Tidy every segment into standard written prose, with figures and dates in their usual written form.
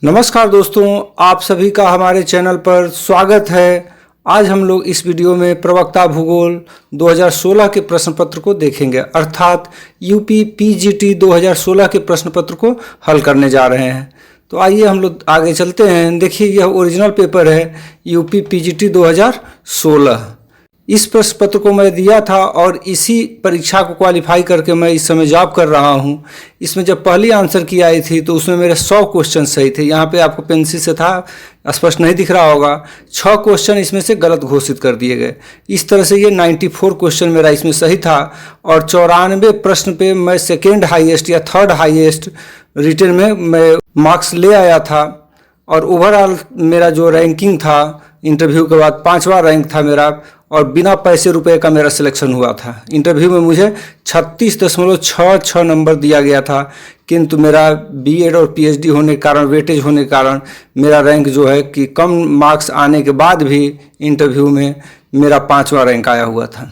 नमस्कार दोस्तों, आप सभी का हमारे चैनल पर स्वागत है। आज हम लोग इस वीडियो में प्रवक्ता भूगोल 2016 के प्रश्न पत्र को देखेंगे, अर्थात यूपी पीजीटी 2016 के प्रश्न पत्र को हल करने जा रहे हैं। तो आइए हम लोग आगे चलते हैं। देखिए, यह ओरिजिनल पेपर है यूपी पीजीटी 2016। इस प्रश्न पत्र को मैं दिया था और इसी परीक्षा को क्वालिफाई करके मैं इस समय जॉब कर रहा हूं। इसमें जब पहली आंसर की आई थी तो उसमें मेरे 100 क्वेश्चन सही थे। यहाँ पे आपको पेंसिल से था, स्पष्ट नहीं दिख रहा होगा। 6 क्वेश्चन इसमें से गलत घोषित कर दिए गए। इस तरह से ये 94 क्वेश्चन मेरा इसमें सही था और 94 प्रश्न पे मैं सेकेंड हाईएस्ट या थर्ड हाईएस्ट रिटन में मैं मार्क्स ले आया था। और ओवरऑल मेरा जो रैंकिंग था इंटरव्यू के बाद 5वां रैंक था मेरा, और बिना पैसे रुपए का मेरा सिलेक्शन हुआ था। इंटरव्यू में मुझे 36.66 नंबर दिया गया था, किंतु मेरा बीएड और पीएचडी होने के कारण, वेटेज होने के कारण मेरा रैंक जो है कि कम मार्क्स आने के बाद भी इंटरव्यू में मेरा 5वां रैंक आया हुआ था।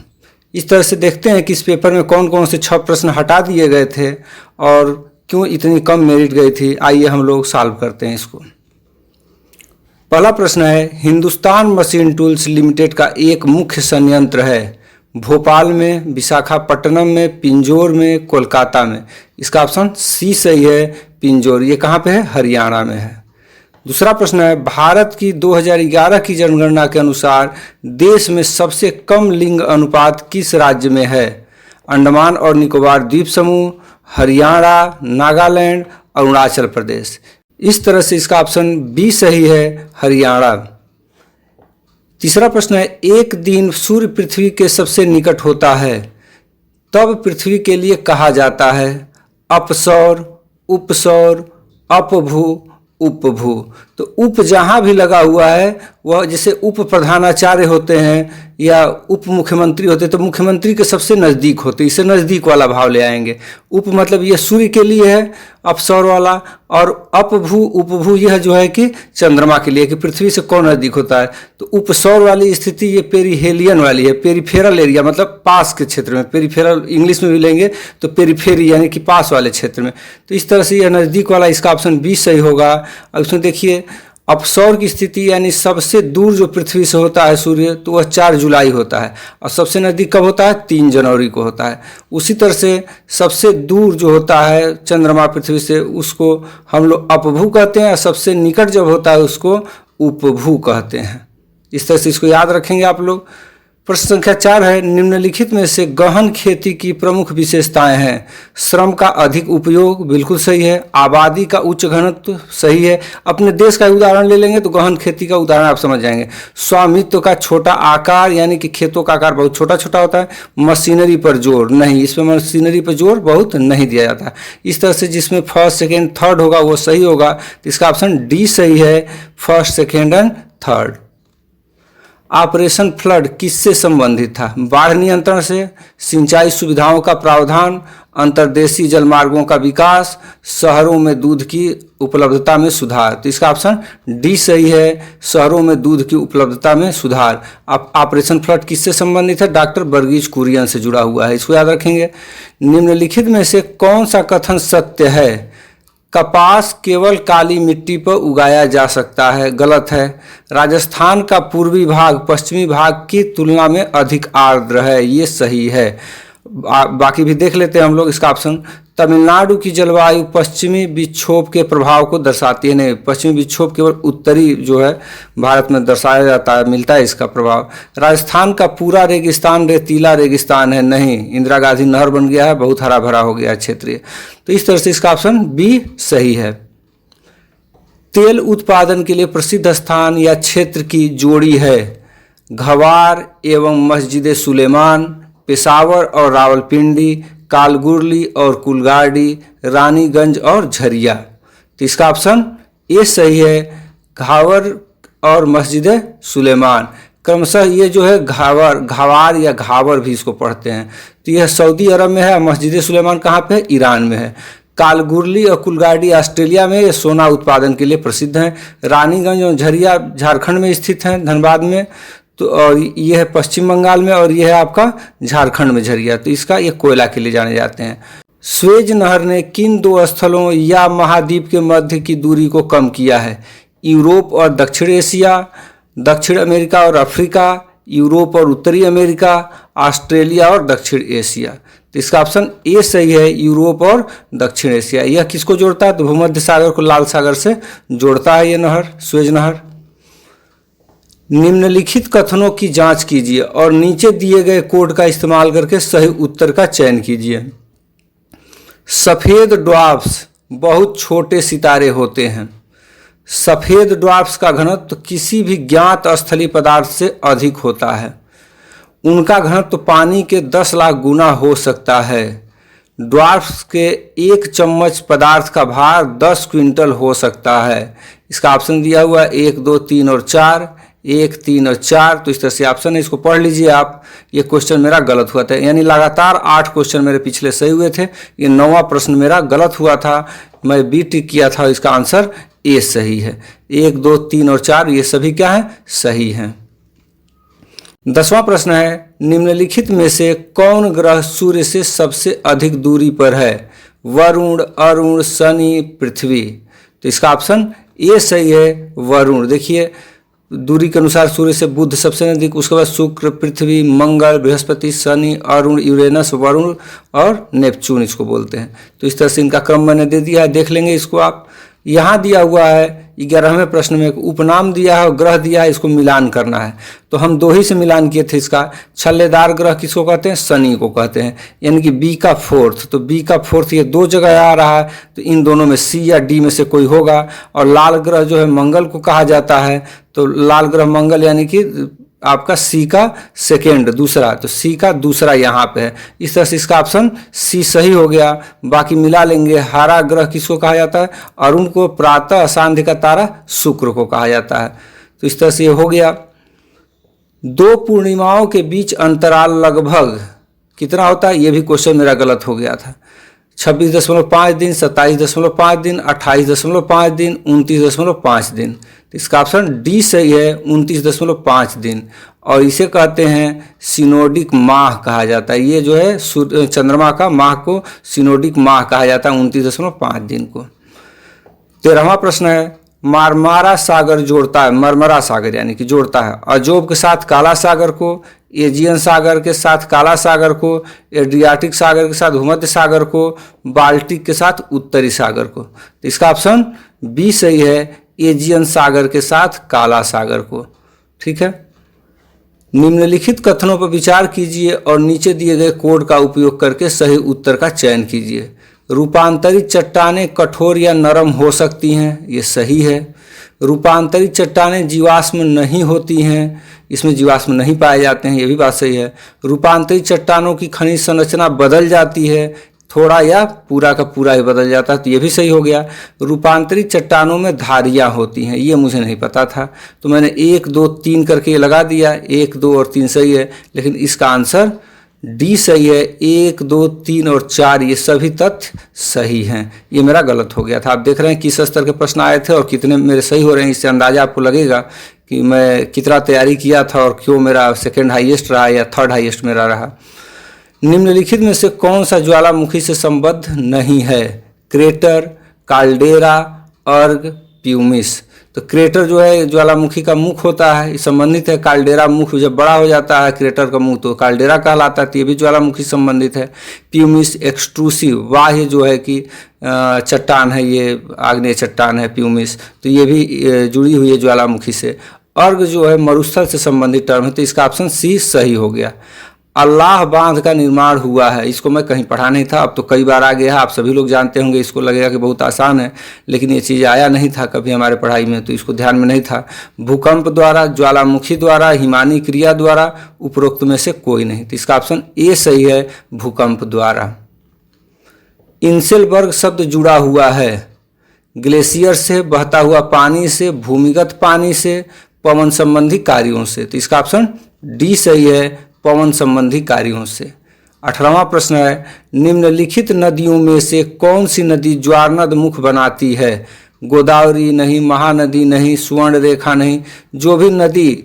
इस तरह से देखते हैं कि इस पेपर में कौन कौन से 6 प्रश्न हटा दिए गए थे और क्यों इतनी कम मेरिट गई थी। आइए हम लोग सॉल्व करते हैं इसको। पहला प्रश्न है, हिंदुस्तान मशीन टूल्स लिमिटेड का एक मुख्य संयंत्र है भोपाल में, विशाखापट्टनम में, पिंजौर में, कोलकाता में। इसका ऑप्शन सी सही है, पिंजौर। ये कहाँ पे है? हरियाणा में है। दूसरा प्रश्न है, भारत की 2011 की जनगणना के अनुसार देश में सबसे कम लिंग अनुपात किस राज्य में है? अंडमान और निकोबार द्वीप समूह, हरियाणा, नागालैंड, अरुणाचल प्रदेश। इस तरह से इसका ऑप्शन बी सही है, हरियाणा। तीसरा प्रश्न है, एक दिन सूर्य पृथ्वी के सबसे निकट होता है तब पृथ्वी के लिए कहा जाता है अपसौर, उपसौर, अपभू, उपभू। तो उप जहाँ भी लगा हुआ है वह जैसे उप प्रधानाचार्य होते हैं या उप मुख्यमंत्री होते हैं तो मुख्यमंत्री के सबसे नज़दीक होते हैं, इसे नज़दीक वाला भाव ले आएंगे। उप मतलब ये सूर्य के लिए है अपसौर वाला, और अपभू उपभू यह जो है कि चंद्रमा के लिए, कि पृथ्वी से कौन नज़दीक होता है। तो उपसौर वाली स्थिति ये पेरीहेलियन वाली है, पेरीफेरल एरिया मतलब पास के क्षेत्र में। पेरीफेरल इंग्लिश में भी लेंगे तो पेरीफेरी यानी कि पास वाले क्षेत्र में। तो इस तरह से यह नज़दीक वाला, इसका ऑप्शन बी सही होगा। अब इसमें देखिए, अपसौर की स्थिति यानी सबसे दूर जो पृथ्वी से होता है सूर्य, तो वह 4 जुलाई होता है, और सबसे नज़दीक कब होता है? 3 जनवरी को होता है। उसी तरह से सबसे दूर जो होता है चंद्रमा पृथ्वी से, उसको हम लोग अपभू कहते हैं, और सबसे निकट जब होता है उसको उपभू कहते हैं। इस तरह से इसको याद रखेंगे आप लोग। प्रश्न संख्या 4 है, निम्नलिखित में से गहन खेती की प्रमुख विशेषताएं हैं। श्रम का अधिक उपयोग, बिल्कुल सही है। आबादी का उच्च घनत्व, सही है। अपने देश का उदाहरण ले लेंगे तो गहन खेती का उदाहरण आप समझ जाएंगे। स्वामित्व का छोटा आकार, यानी कि खेतों का आकार बहुत छोटा छोटा होता है। मशीनरी पर जोर, नहीं, इसमें मशीनरी पर जोर बहुत नहीं दिया जाता है। इस तरह से जिसमें फर्स्ट, सेकेंड, थर्ड होगा वो सही होगा। तो इसका ऑप्शन डी सही है, first, second and third. Operation flood किससे संबंधित था? बाढ़ नियंत्रण से, सिंचाई सुविधाओं का प्रावधान, अंतर्देशीय जलमार्गों का विकास, शहरों में दूध की उपलब्धता में सुधार। तो इसका ऑप्शन डी सही है, शहरों में दूध की उपलब्धता में सुधार। अब ऑपरेशन फ्लड किससे संबंधित है? डॉक्टर वर्गीज कुरियन से जुड़ा हुआ है, इसको याद रखेंगे। निम्नलिखित में से कौन सा कथन सत्य है? कपास केवल काली मिट्टी पर उगाया जा सकता है, गलत है। राजस्थान का पूर्वी भाग पश्चिमी भाग की तुलना में अधिक आर्द्र है, ये सही है। बाकी भी देख लेते हैं हम लोग। इसका ऑप्शन, तमिलनाडु की जलवायु पश्चिमी विक्षोभ के प्रभाव को दर्शाती है। नहीं, पश्चिमी विक्षोभ केवल उत्तरी जो है भारत में दर्शाया जाता है, मिलता है इसका प्रभाव। राजस्थान का पूरा रेगिस्तान रेतीला रेगिस्तान है, नहीं, इंदिरा गांधी नहर बन गया है, बहुत हरा भरा हो गया है क्षेत्रीय। तो इस तरह से इसका ऑप्शन बी सही है। तेल उत्पादन के लिए प्रसिद्ध स्थान या क्षेत्र की जोड़ी है घवार एवं मस्जिद सुलेमान, पेशावर और रावलपिंडी, कालगुरली और कुलगाड़ी, रानीगंज और झरिया। तो इसका ऑप्शन ए सही है, घावर और मस्जिद सुलेमान। क्रमशः ये जो है घावार या घावर भी इसको पढ़ते हैं। तो यह सऊदी अरब में है। मस्जिद सुलेमान कहाँ पे है? ईरान में है। कालगुरली और कुलगाड़ी ऑस्ट्रेलिया में, ये सोना उत्पादन के लिए प्रसिद्ध हैं। रानीगंज और झरिया झारखंड में स्थित हैं, धनबाद में। तो और ये है पश्चिम बंगाल में, और ये है आपका झारखंड में झरिया। तो इसका ये कोयला के लिए जाने जाते हैं। स्वेज नहर ने किन दो स्थलों या महाद्वीप के मध्य की दूरी को कम किया है? यूरोप और दक्षिण एशिया, दक्षिण अमेरिका और अफ्रीका, यूरोप और उत्तरी अमेरिका, ऑस्ट्रेलिया और दक्षिण एशिया। तो इसका ऑप्शन ए सही है, यूरोप और दक्षिण एशिया। यह किसको जोड़ता है? तो भूमध्य सागर को लाल सागर से जोड़ता है ये नहर, स्वेज नहर। निम्नलिखित कथनों की जांच कीजिए और नीचे दिए गए कोड का इस्तेमाल करके सही उत्तर का चयन कीजिए। सफेद ड्वार्फ्स बहुत छोटे सितारे होते हैं। सफेद ड्वार्फ्स का घनत्व किसी भी ज्ञात स्थलीय पदार्थ से अधिक होता है। उनका घनत्व पानी के 10 लाख गुना हो सकता है। ड्वार्फ्स के 1 चम्मच पदार्थ का भार 10 क्विंटल हो सकता है। इसका ऑप्शन दिया हुआ है 1, 2, 3 और 4, 1, 3 और 4। तो इस तरह से ऑप्शन है, इसको पढ़ लीजिए आप। ये क्वेश्चन मेरा गलत हुआ था, यानी लगातार 8 क्वेश्चन मेरे पिछले सही हुए थे। ये 9वां प्रश्न मेरा गलत हुआ था, मैं बी टिक किया था। इसका आंसर ए सही है। 1, 2, 3 और 4 ये सभी क्या है? सही हैं। 10वां प्रश्न है, निम्नलिखित में से कौन ग्रह सूर्य से सबसे अधिक दूरी पर है? वरुण, अरुण, शनि, पृथ्वी। तो इसका ऑप्शन ए सही है, वरुण। देखिए दूरी के अनुसार सूर्य से बुध सबसे नजदीक, उसके बाद शुक्र, पृथ्वी, मंगल, बृहस्पति, शनि, अरुण, यूरेनस, वरुण और नेपच्यून इसको बोलते हैं। तो इस तरह से इनका क्रम मैंने दे दिया है, देख लेंगे इसको आप। यहाँ दिया हुआ है 11वें प्रश्न में एक उपनाम दिया है और ग्रह दिया है, इसको मिलान करना है। तो हम 2 ही से मिलान किए थे इसका। छल्लेदार ग्रह किसको कहते हैं? शनि को कहते हैं, यानी कि बी का 4th। तो बी का 4th ये 2 जगह आ रहा है, तो इन दोनों में सी या डी में से कोई होगा। और लाल ग्रह जो है मंगल को कहा जाता है, तो लाल ग्रह मंगल यानी कि आपका सी का 2nd, दूसरा। तो सी का दूसरा यहाँ पे है। इस तरह से इसका ऑप्शन सी सही हो गया। बाकी मिला लेंगे। हरा ग्रह किसको कहा जाता है? अरुण को। प्रातः सांध्य का तारा शुक्र को कहा जाता है। तो इस तरह से ये हो गया। 2 पूर्णिमाओं के बीच अंतराल लगभग कितना होता है? ये भी क्वेश्चन मेरा गलत हो गया था। 26.5 दिन, 27.5 दिन, 28.5 दिन, 29.5 दिन। तो इसका ऑप्शन डी सही है, 29.5 दिन। और इसे कहते हैं सिनोडिक माह कहा जाता है। ये जो है चंद्रमा का माह को सिनोडिक माह कहा जाता है, 29.5 दिन को। 13वां प्रश्न है, मारमारा सागर जोड़ता है, मरमरा सागर यानी कि जोड़ता है अजोब के साथ काला सागर को, एजियन सागर के साथ काला सागर को, एड्रियाटिक सागर के साथ भूमध्य सागर को, बाल्टिक के साथ उत्तरी सागर को। तो इसका ऑप्शन बी सही है, एजियन सागर के साथ काला सागर को। ठीक है। निम्नलिखित कथनों पर विचार कीजिए और नीचे दिए गए कोड का उपयोग करके सही उत्तर का चयन कीजिए। रूपांतरित चट्टानें कठोर या नरम हो सकती हैं, ये सही है। रूपांतरित चट्टानें जीवाश्म नहीं होती हैं, इसमें जीवाश्म नहीं पाए जाते हैं, ये भी बात सही है। रूपांतरित चट्टानों की खनिज संरचना बदल जाती है, थोड़ा या पूरा का पूरा ही बदल जाता है, तो ये भी सही हो गया। रूपांतरित चट्टानों में धारियाँ होती हैं, ये मुझे नहीं पता था, तो मैंने 1, 2, 3 करके लगा दिया। 1, 2 और 3 सही है, लेकिन इसका आंसर डी सही है। 1, 2, 3 और 4 ये सभी तथ्य सही हैं। ये मेरा गलत हो गया था। आप देख रहे हैं किस स्तर के प्रश्न आए थे और कितने मेरे सही हो रहे हैं। इससे अंदाजा आपको लगेगा कि मैं कितना तैयारी किया था और क्यों मेरा 2nd हाईएस्ट रहा या 3rd हाईएस्ट मेरा रहा। निम्नलिखित में से कौन सा ज्वालामुखी से संबद्ध नहीं है? क्रेटर, काल्डेरा, अर्ग, प्यूमिस। तो क्रेटर जो है ज्वालामुखी का मुख होता है, संबंधित है। काल्डेरा मुख जब बड़ा हो जाता है क्रेटर का मुख तो काल्डेरा कहलाता है, तो ये भी ज्वालामुखी संबंधित है। प्यूमिस एक्सट्रूसिव बाह्य जो है कि चट्टान है, ये आग्नेय चट्टान है प्यूमिस, तो ये भी जुड़ी हुई है ज्वालामुखी से। अर्ग जो है मरुस्थल से संबंधित टर्म है, तो इसका ऑप्शन सी सही हो गया। अल्लाह बांध का निर्माण हुआ है, इसको मैं कहीं पढ़ा नहीं था, अब तो कई बार आ गया है, आप सभी लोग जानते होंगे। इसको लगेगा कि बहुत आसान है, लेकिन ये चीज़ आया नहीं था कभी हमारे पढ़ाई में, तो इसको ध्यान में नहीं था। भूकंप द्वारा, ज्वालामुखी द्वारा, हिमानी क्रिया द्वारा, उपरोक्त में से कोई नहीं। तो इसका ऑप्शन ए सही है, भूकंप द्वारा। इंसेलबर्ग शब्द जुड़ा हुआ है ग्लेशियर से, बहता हुआ पानी से, भूमिगत पानी से, पवन संबंधी कार्यों से। तो इसका ऑप्शन डी सही है, पवन संबंधी कार्यों से। 18वां प्रश्न है, निम्नलिखित नदियों में से कौन सी नदी ज्वारनद मुख बनाती है? गोदावरी नहीं, महानदी नहीं, स्वर्ण रेखा नहीं। जो भी नदी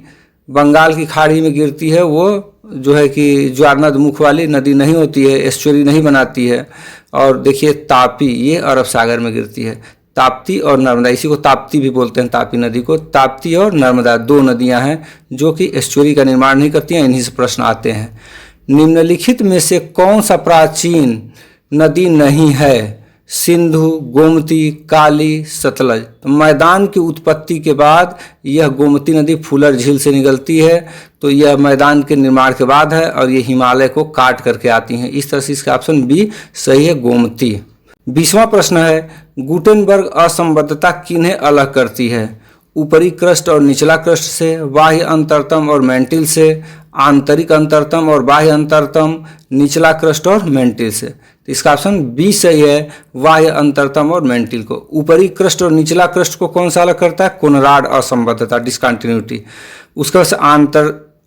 बंगाल की खाड़ी में गिरती है वो जो है कि ज्वारनद मुख वाली नदी नहीं होती है, एस्चुरी नहीं बनाती है। और देखिए तापी, ये अरब सागर में गिरती है। ताप्ती और नर्मदा, इसी को ताप्ती भी बोलते हैं, तापी नदी को। ताप्ती और नर्मदा 2 नदियां हैं जो कि एस्चुरी का निर्माण नहीं करती हैं। इन्हीं से प्रश्न आते हैं। निम्नलिखित में से कौन सा प्राचीन नदी नहीं है? सिंधु, गोमती, काली, सतलज। तो मैदान की उत्पत्ति के बाद यह गोमती नदी फूलर झील से निकलती है, तो यह मैदान के निर्माण के बाद है और ये हिमालय को काट करके आती हैं। इस तरह से इसका ऑप्शन बी सही है, गोमती। 20वां प्रश्न है, गुटेनबर्ग असंबद्धता किन्हें अलग करती है? ऊपरी क्रस्ट और निचला क्रस्ट से, बाह्य अंतरतम और मेंटिल से, आंतरिक अंतरतम और बाह्य अंतरतम, निचला क्रस्ट और मेंटिल से। तो इसका ऑप्शन बी सही है, बाह्य अंतरतम और मेंटिल को। ऊपरी क्रस्ट और निचला क्रस्ट को कौन सा अलग करता है? कोनराड असंबद्धता, डिसकंटिन्यूटी। उसका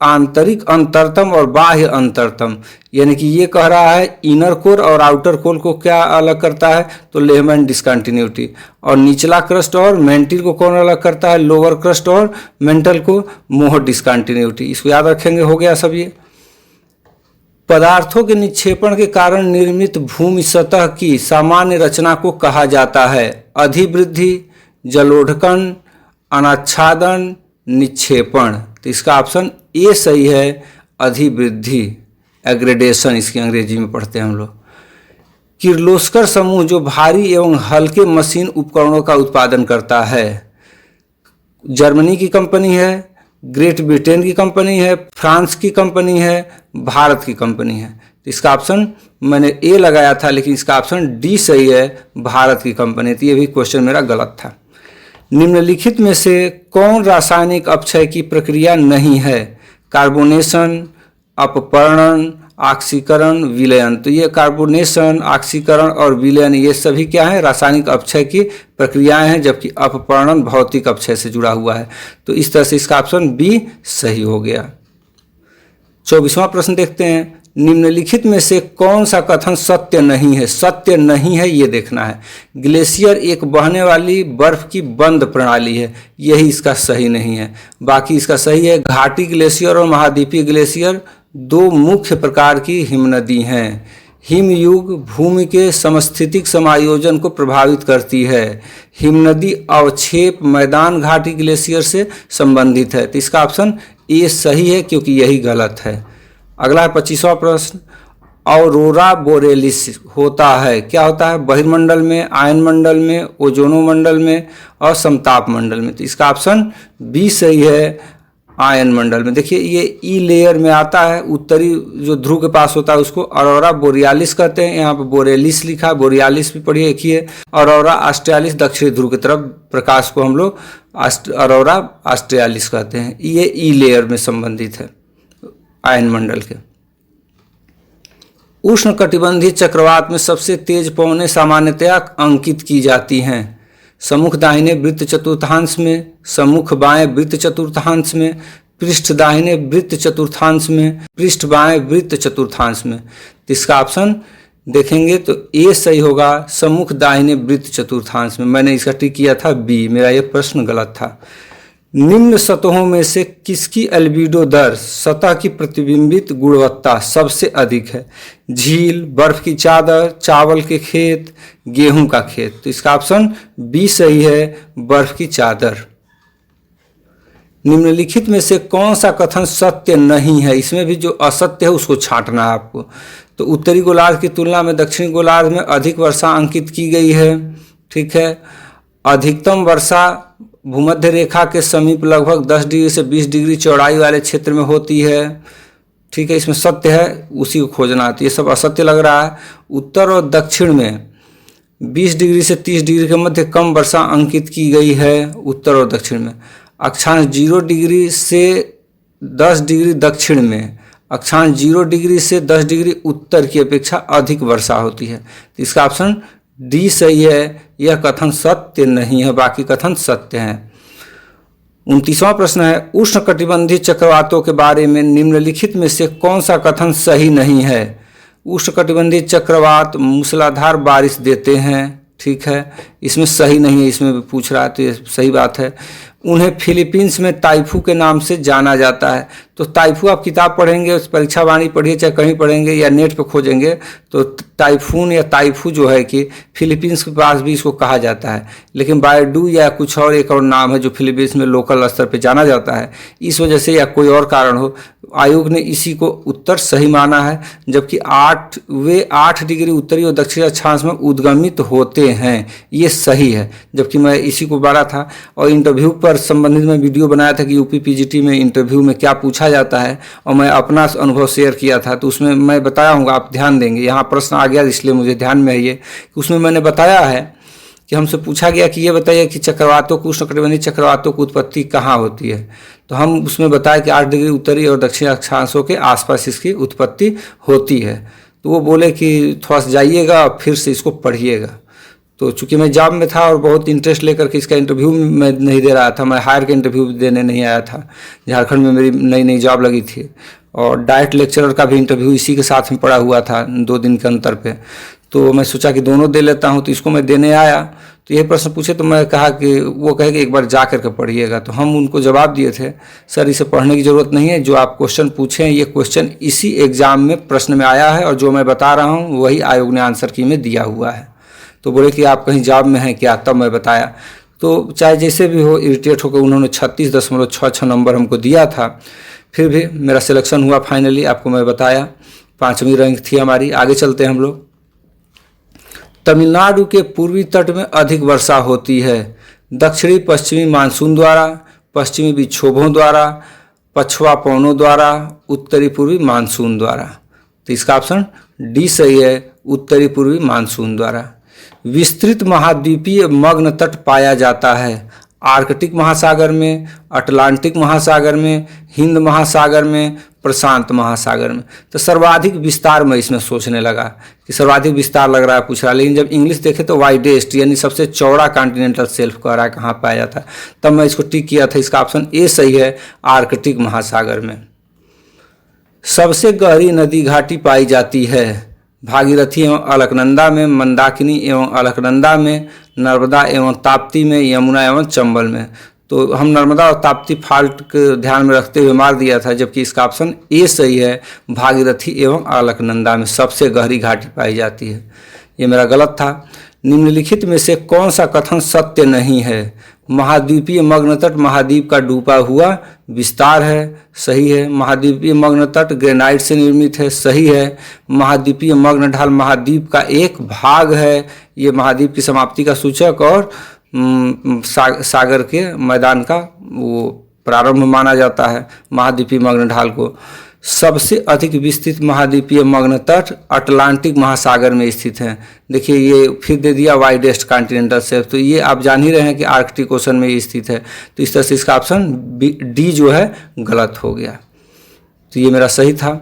आंतरिक अंतरतम और बाह्य अंतरतम, यानी कि ये कह रहा है इनर कोर और आउटर कोर को क्या अलग करता है? तो लेहमैन डिसकंटिन्यूटी। और निचला क्रस्ट और मेंटिल को कौन अलग करता है? लोअर क्रस्ट और मेंटल को मोहर डिसकंटिन्यूटी। इसको याद रखेंगे, हो गया सब ये। पदार्थों के निक्षेपण के कारण निर्मित भूमि सतह की सामान्य रचना को कहा जाता है? अधिवृद्धि, जलोढ़कन, अनाच्छादन, निक्षेपण। तो इसका ऑप्शन ए सही है, अधिवृद्धि, एग्रेडेशन इसकी अंग्रेजी में पढ़ते हैं हम लोग। किर्लोस्कर समूह जो भारी एवं हल्के मशीन उपकरणों का उत्पादन करता है, जर्मनी की कंपनी है, ग्रेट ब्रिटेन की कंपनी है, फ्रांस की कंपनी है, भारत की कंपनी है। तो इसका ऑप्शन मैंने ए लगाया था, लेकिन इसका ऑप्शन डी सही है, भारत की कंपनी। तो ये भी क्वेश्चन मेरा गलत था। निम्नलिखित में से कौन रासायनिक अपक्षय की प्रक्रिया नहीं है? कार्बोनेशन, अपपर्णन, ऑक्सीकरण, विलयन। तो ये कार्बोनेशन, ऑक्सीकरण और विलयन ये सभी क्या है? रासायनिक अपक्षय की प्रक्रियाएं हैं, जबकि अपपर्णन भौतिक अपक्षय से जुड़ा हुआ है। तो इस तरह से इसका ऑप्शन बी सही हो गया। 24वां प्रश्न देखते हैं, निम्नलिखित में से कौन सा कथन सत्य नहीं है? सत्य नहीं है ये देखना है। ग्लेशियर एक बहने वाली बर्फ की बंद प्रणाली है, यही इसका सही नहीं है। बाकी इसका सही है। घाटी ग्लेशियर और महाद्वीपीय ग्लेशियर 2 मुख्य प्रकार की हिमनदी हैं। हिमयुग भूमि के समस्थितिक समायोजन को प्रभावित करती है। हिमनदी अवक्षेप मैदान घाटी ग्लेशियर से संबंधित है। तो इसका ऑप्शन ए सही है, क्योंकि यही गलत है। अगला है 25वां प्रश्न, ऑरोरा बोरेलिस होता है, क्या होता है? बहिर्मंडल में, आयन मंडल में, ओजोनो मंडल में और समताप मंडल में। तो इसका ऑप्शन बी सही है, आयन मंडल में। देखिए ये ई लेयर में आता है, उत्तरी जो ध्रुव के पास होता है उसको ऑरोरा बोरियालिस कहते हैं। यहाँ पे बोरेलिस लिखा है, बोरियालिस भी पढ़िए, एक ही है। ऑरोरा ऑस्ट्रियालिस दक्षिणी ध्रुव की तरफ प्रकाश को हम लोग ऑरोरा ऑस्ट्रियालिस कहते हैं। ये ई लेयर में संबंधित है आयन मंडल के। उष्णकटिबंधीय चक्रवात में सबसे तेज पवनें सामान्यतया अंकित की जाती हैं। सम्मुख दाहिने वृत्त चतुर्थांश में, सम्मुख बाएं वृत्त चतुर्थांश में, पृष्ठ दाहिने वृत्त चतुर्थांश में, पृष्ठ बाएं वृत्त चतुर्थांश में। तो इसका ऑप्शन देखेंगे तो ए सही होगा, सम्मुख दाहिने वृत्त चतुर्थांश में। मैंने इसका टिक किया था बी, मेरा ये प्रश्न गलत था। निम्न सतहों में से किसकी एल्बिडो दर सतह की प्रतिबिंबित गुणवत्ता सबसे अधिक है? झील, बर्फ की चादर, चावल के खेत, गेहूं का खेत। तो इसका ऑप्शन बी सही है, बर्फ की चादर। निम्नलिखित में से कौन सा कथन सत्य नहीं है? इसमें भी जो असत्य है उसको छांटना है आपको। तो उत्तरी गोलार्ध की तुलना में दक्षिणी गोलार्ध में अधिक वर्षा अंकित की गई है, ठीक है। अधिकतम वर्षा भूमध्य रेखा के समीप लगभग 10 डिग्री से 20 डिग्री चौड़ाई वाले क्षेत्र में होती है, ठीक है। इसमें सत्य है, उसी को खोजना है। तो ये सब असत्य लग रहा है। उत्तर और दक्षिण में 20 डिग्री से 30 डिग्री के मध्य कम वर्षा अंकित की गई है उत्तर और दक्षिण में। अक्षांश 0 डिग्री से 10 डिग्री दक्षिण में, अक्षांश 0 डिग्री से 10 डिग्री उत्तर की अपेक्षा अधिक वर्षा होती है। तो इसका ऑप्शन डी सही है, यह कथन सत्य नहीं है, बाकी कथन सत्य हैं। 29वां प्रश्न है, उष्णकटिबंधीय चक्रवातों के बारे में निम्नलिखित में से कौन सा कथन सही नहीं है? उष्णकटिबंधीय चक्रवात मूसलाधार बारिश देते हैं, ठीक है, इसमें सही नहीं है, इसमें भी पूछ रहा है तो ये सही बात है। उन्हें फिलीपींस में ताइफू के नाम से जाना जाता है। तो ताइफू आप किताब पढ़ेंगे, उस परीक्षा वाणी पढ़िए, चाहे कहीं पढ़ेंगे या नेट पे खोजेंगे, तो टाइफून या ताइफू जो है कि फिलीपींस के पास भी इसको कहा जाता है। लेकिन बायडू या कुछ और एक और नाम है जो फिलीपींस में लोकल स्तर पे जाना जाता है। इस वजह से या कोई और कारण हो, आयोग ने इसी को उत्तर सही माना है। जबकि 8 डिग्री उत्तरी और दक्षिणी अक्षांश में उद्गमित होते हैं, ये सही है। जबकि मैं इसी को पढ़ा था और इंटरव्यू पर संबंधित मैं वीडियो बनाया था कि यूपी पीजीटी में इंटरव्यू में क्या पूछा जाता है, और मैं अपना अनुभव शेयर किया था। तो उसमें मैं बताया हूँ, आप ध्यान देंगे, यहाँ प्रश्न आ गया इसलिए मुझे ध्यान में है ये, कि उसमें मैंने बताया है कि हमसे पूछा गया कि ये बताइए कि चक्रवातों को, उष्णकटिबंधीय चक्रवातों की उत्पत्ति कहाँ होती है। तो हम उसमें बताया कि 8 डिग्री उत्तरी और दक्षिणी अक्षांशों के आसपास इसकी उत्पत्ति होती है। तो वो बोले कि थोड़ा सा जाइएगा फिर से इसको पढ़िएगा। तो चूंकि मैं जॉब में था और बहुत इंटरेस्ट लेकर के इसका इंटरव्यू मैं नहीं दे रहा था, मैं हायर के इंटरव्यू देने नहीं आया था। झारखंड में मेरी नई नई जॉब लगी थी और डाइट लेक्चरर का भी इंटरव्यू इसी के साथ में पड़ा हुआ था 2 दिन के अंतर पे। तो मैं सोचा कि दोनों दे लेता हूँ, तो इसको मैं देने आया। तो ये प्रश्न पूछे तो मैं कहा कि वो कहे कि एक बार जा करके पढ़िएगा। तो हम उनको जवाब दिए थे, सर इसे पढ़ने की ज़रूरत नहीं है, जो आप क्वेश्चन पूछे हैं ये क्वेश्चन इसी एग्ज़ाम में प्रश्न में आया है और जो मैं बता रहा हूँ वही आयोग ने आंसर की में दिया हुआ है। तो बोले कि आप कहीं जॉब में हैं क्या, तब मैं बताया। तो चाहे जैसे भी हो, इरिटेट होकर उन्होंने 36.66 नंबर हमको दिया था। फिर भी मेरा सिलेक्शन हुआ फाइनली, आपको मैं बताया। 5वीं रैंक थी हमारी। आगे चलते हैं हम लोग। तमिलनाडु के पूर्वी तट में अधिक वर्षा होती है, दक्षिणी पश्चिमी मानसून द्वारा, पश्चिमी विक्षोभों द्वारा, पछुआ पवनों द्वारा, उत्तरी पूर्वी मानसून द्वारा। तो इसका ऑप्शन डी सही है, उत्तरी पूर्वी मानसून द्वारा। विस्तृत महाद्वीपीय मग्न तट पाया जाता है आर्कटिक महासागर में, अटलांटिक महासागर में, हिंद महासागर में, प्रशांत महासागर में। तो सर्वाधिक विस्तार मैं इसमें सोचने लगा कि सर्वाधिक विस्तार लग रहा है पूछ रहा है, लेकिन जब इंग्लिश देखे तो वाइडेस्ट यानी सबसे चौड़ा कॉन्टिनेंटल शेल्फ कह रहा है कहाँ पाया जाता है, तब मैं इसको टिक किया था। इसका ऑप्शन ए सही है, आर्कटिक महासागर में। सबसे गहरी नदी घाटी पाई जाती है भागीरथी एवं अलकनंदा में, मंदाकिनी एवं अलकनंदा में, नर्मदा एवं ताप्ती में, यमुना एवं चंबल में। तो हम नर्मदा और ताप्ती फाल्ट को ध्यान में रखते हुए मार दिया था, जबकि इसका ऑप्शन ए सही है, भागीरथी एवं अलकनंदा में सबसे गहरी घाटी पाई जाती है। ये मेरा गलत था। निम्नलिखित में से कौन सा कथन सत्य नहीं है? महाद्वीपीय मग्न तट महाद्वीप का डूबा हुआ विस्तार है, सही है। महाद्वीपीय मग्न तट ग्रेनाइट से निर्मित है, सही है। महाद्वीपीय मग्न ढाल महाद्वीप का एक भाग है, ये महाद्वीप की समाप्ति का सूचक और सागर के मैदान का वो प्रारंभ माना जाता है महाद्वीपीय मग्न ढाल को। सबसे अधिक विस्तृत महाद्वीपीय मग्न तट अटलांटिक महासागर में स्थित है। देखिए ये फिर दे दिया वाइडेस्ट कॉन्टिनेंटल शेल्फ, तो ये आप जान ही रहे हैं कि आर्कटिक ओशन में स्थित है। तो इस तरह से इसका ऑप्शन डी जो है गलत हो गया। तो ये मेरा सही था।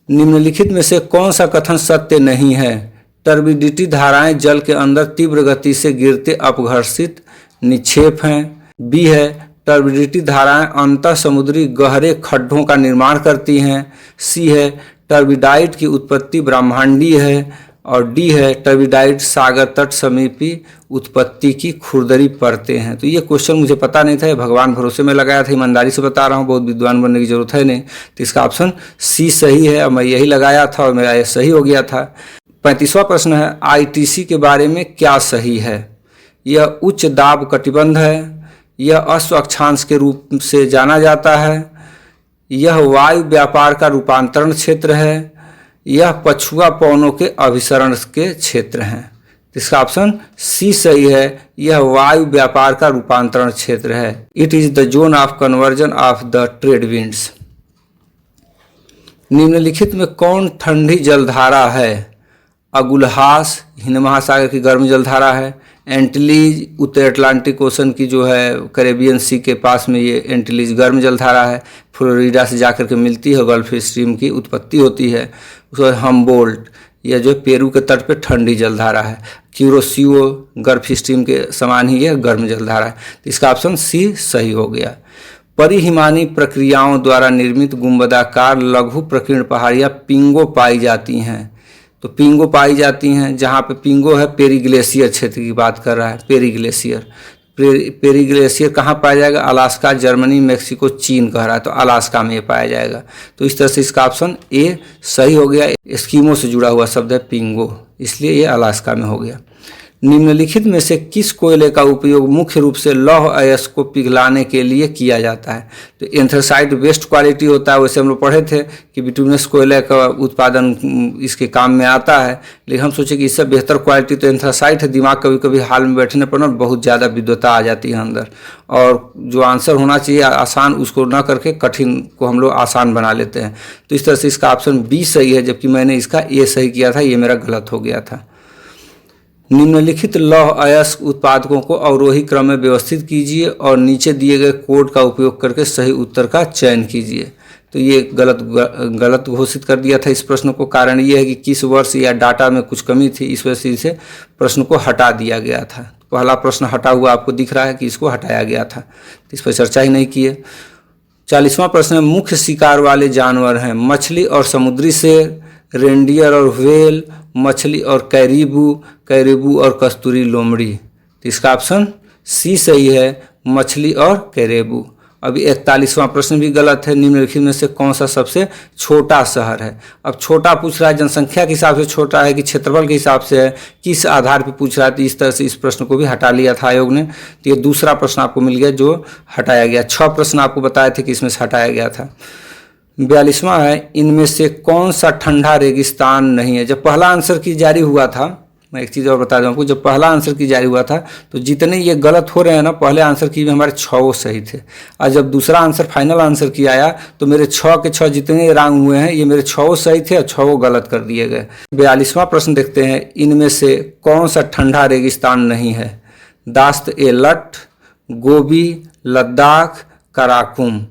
निम्नलिखित में से कौन सा कथन सत्य नहीं है? टर्बिडिटी धाराएं जल के अंदर तीव्र गति से गिरते अपघर्षित निक्षेप हैं। बी है टर्बिडिटी धाराएं अंतः समुद्री गहरे खड्डों का निर्माण करती हैं। सी है टर्बिडाइट की उत्पत्ति ब्रह्मांडीय है। और डी है टर्बिडाइट सागर तट समीपी उत्पत्ति की खुरदरी परतें हैं। तो ये क्वेश्चन मुझे पता नहीं था, ये भगवान भरोसे में लगाया था, ईमानदारी से बता रहा हूँ, बहुत विद्वान बनने की जरूरत है नहीं। तो इसका ऑप्शन सी सही है और मैं यही लगाया था और मेरा ये सही हो गया था। 35वां प्रश्न है, आईटीसी के बारे में क्या सही है? यह उच्च दाब कटिबंध है, यह अश्व अक्षांश के रूप से जाना जाता है, यह वायु व्यापार का रूपांतरण क्षेत्र है, यह पछुआ पवनों के अभिसरण के क्षेत्र हैं। इसका ऑप्शन सी सही है, यह वायु व्यापार का रूपांतरण क्षेत्र है। It is the zone of conversion of the trade winds. निम्नलिखित में कौन ठंडी जलधारा है? अगुलहास हिंद महासागर की गर्म जलधारा है। एंटिलीज उत्तर अटलांटिक ओशन की जो है कैरेबियन सी के पास में ये एंटिलीज गर्म जलधारा है, फ्लोरिडा से जाकर के मिलती है, गल्फ स्ट्रीम की उत्पत्ति होती है। उसके बाद हम्बोल्ट यह जो पेरू के तट पे ठंडी जलधारा है। क्यूरोसियो गल्फ स्ट्रीम के समान ही यह गर्म जलधारा है। तो इसका ऑप्शन सी सही हो गया। परिहिमानी प्रक्रियाओं द्वारा निर्मित गुंबदाकार लघु प्रकीर्ण पहाड़ियाँ पिंगो पाई जाती हैं। तो पिंगो पाई जाती हैं, जहाँ पे पिंगो है पेरी ग्लेशियर क्षेत्र की बात कर रहा है, पेरी ग्लेशियर। पेरी ग्लेशियर कहाँ पाया जाएगा? अलास्का, जर्मनी, मेक्सिको, चीन कह रहा है, तो अलास्का में ये पाया जाएगा। तो इस तरह से इसका ऑप्शन ए सही हो गया। एस्किमो से जुड़ा हुआ शब्द है पिंगो, इसलिए ये अलास्का में हो गया। निम्नलिखित में से किस कोयले का उपयोग मुख्य रूप से लौह अयस्क को पिघलाने के लिए किया जाता है? तो एंथ्रासाइट बेस्ट क्वालिटी होता है, वैसे हम लोग पढ़े थे कि बिटुमिनस कोयले का उत्पादन इसके काम में आता है, लेकिन हम सोचे कि इससे बेहतर क्वालिटी तो एंथ्रासाइट है। दिमाग कभी कभी हाल में बैठने पर ना बहुत ज़्यादा विद्वता आ जाती है अंदर, और जो आंसर होना चाहिए आसान उसको ना करके कठिन को हम लोग आसान बना लेते हैं। तो इस तरह से इसका ऑप्शन बी सही है, जबकि मैंने इसका ए सही किया था, ये मेरा गलत हो गया था। निम्नलिखित लौह अयस्क उत्पादकों को अवरोही क्रम में व्यवस्थित कीजिए और नीचे दिए गए कोड का उपयोग करके सही उत्तर का चयन कीजिए। तो ये गलत घोषित कर दिया था इस प्रश्न को। कारण ये है कि किस वर्ष या डाटा में कुछ कमी थी, इस वजह से इसे प्रश्न को हटा दिया गया था। पहला प्रश्न हटा हुआ आपको दिख रहा है कि इसको हटाया गया था, तो इस पर चर्चा ही नहीं की है। 40वां प्रश्न है, मुख्य शिकार वाले जानवर हैं मछली और समुद्री शेर, रेंडियर और व्हेल, मछली और कैरिबू और कस्तूरी लोमड़ी। तो इसका ऑप्शन सी सही है, मछली और कैरिबू। अभी 41वां प्रश्न भी गलत है। निम्नलिखित में से कौन सा सबसे छोटा शहर है? अब छोटा पूछ रहा है, जनसंख्या के हिसाब से छोटा है कि क्षेत्रफल के हिसाब से है, किस आधार पर पूछ रहा है? तो इस तरह से इस प्रश्न को भी हटा लिया था आयोग ने। तो ये दूसरा प्रश्न आपको मिल गया जो हटाया गया। 6 प्रश्न आपको बताए थे कि इसमें से हटाया गया था। 42वां है, इनमें से कौन सा ठंडा रेगिस्तान नहीं है? जब पहला आंसर की जारी हुआ था, मैं एक चीज़ और बता दूं आपको, जब पहला आंसर की जारी हुआ था तो जितने ये गलत हो रहे हैं ना, पहले आंसर की भी हमारे 6 सही थे, और जब दूसरा आंसर फाइनल आंसर की आया तो मेरे 6 के 6 जितने रॉन्ग हुए हैं ये मेरे 6 सही थे और 6 गलत कर दिए गए। 42वां प्रश्न देखते हैं, इनमें से कौन सा ठंडा रेगिस्तान नहीं है? दाश्त-ए-लट, गोबी, लद्दाख, कराकुम।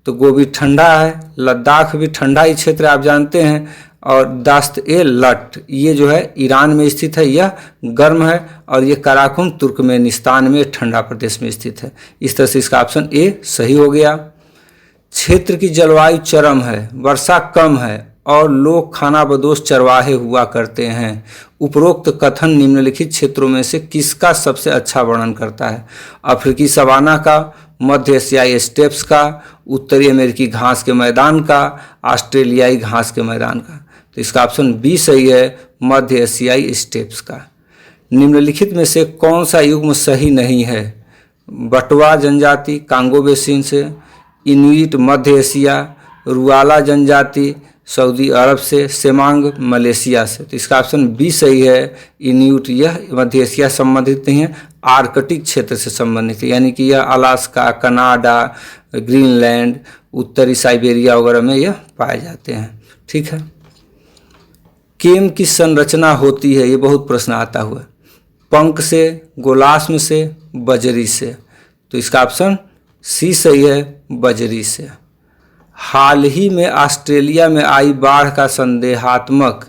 तो गोबी ठंडा है, लद्दाख भी ठंडा ही क्षेत्र आप जानते हैं, और दाश्त-ए-लट ये जो है ईरान में स्थित है, यह गर्म है, और ये कराकुम तुर्कमेनिस्तान में ठंडा प्रदेश में स्थित है। इस तरह से इसका ऑप्शन ए सही हो गया। क्षेत्र की जलवायु चरम है, वर्षा कम है और लोग खानाबदोश चरवाहे हुआ करते हैं। उपरोक्त कथन निम्नलिखित क्षेत्रों में से किसका सबसे अच्छा वर्णन करता है? अफ्रीकी सवाना का, मध्य एशियाई स्टेप्स का, उत्तरी अमेरिकी घास के मैदान का, ऑस्ट्रेलियाई घास के मैदान का। तो इसका ऑप्शन बी सही है, मध्य एशियाई स्टेप्स का। निम्नलिखित में से कौन सा युग्म सही नहीं है? बटवा जनजाति कांगो बेसिन से, इनुइट मध्य एशिया, रुआला जनजाति सऊदी अरब से, सेमांग मलेशिया से। तो इसका ऑप्शन बी सही है, इनुइट यह मध्य एशिया संबंधित नहीं है, आर्कटिक क्षेत्र से संबंधित है, यानी कि यह अलास्का, कनाडा, ग्रीनलैंड, उत्तरी साइबेरिया वगैरह में यह पाए जाते हैं। ठीक है। केम की संरचना होती है, ये बहुत प्रश्न आता हुआ, पंख से, गोलाश्म से, बजरी से। तो इसका ऑप्शन सी सही है, बजरी से। हाल ही में ऑस्ट्रेलिया में आई बाढ़ का संदेहात्मक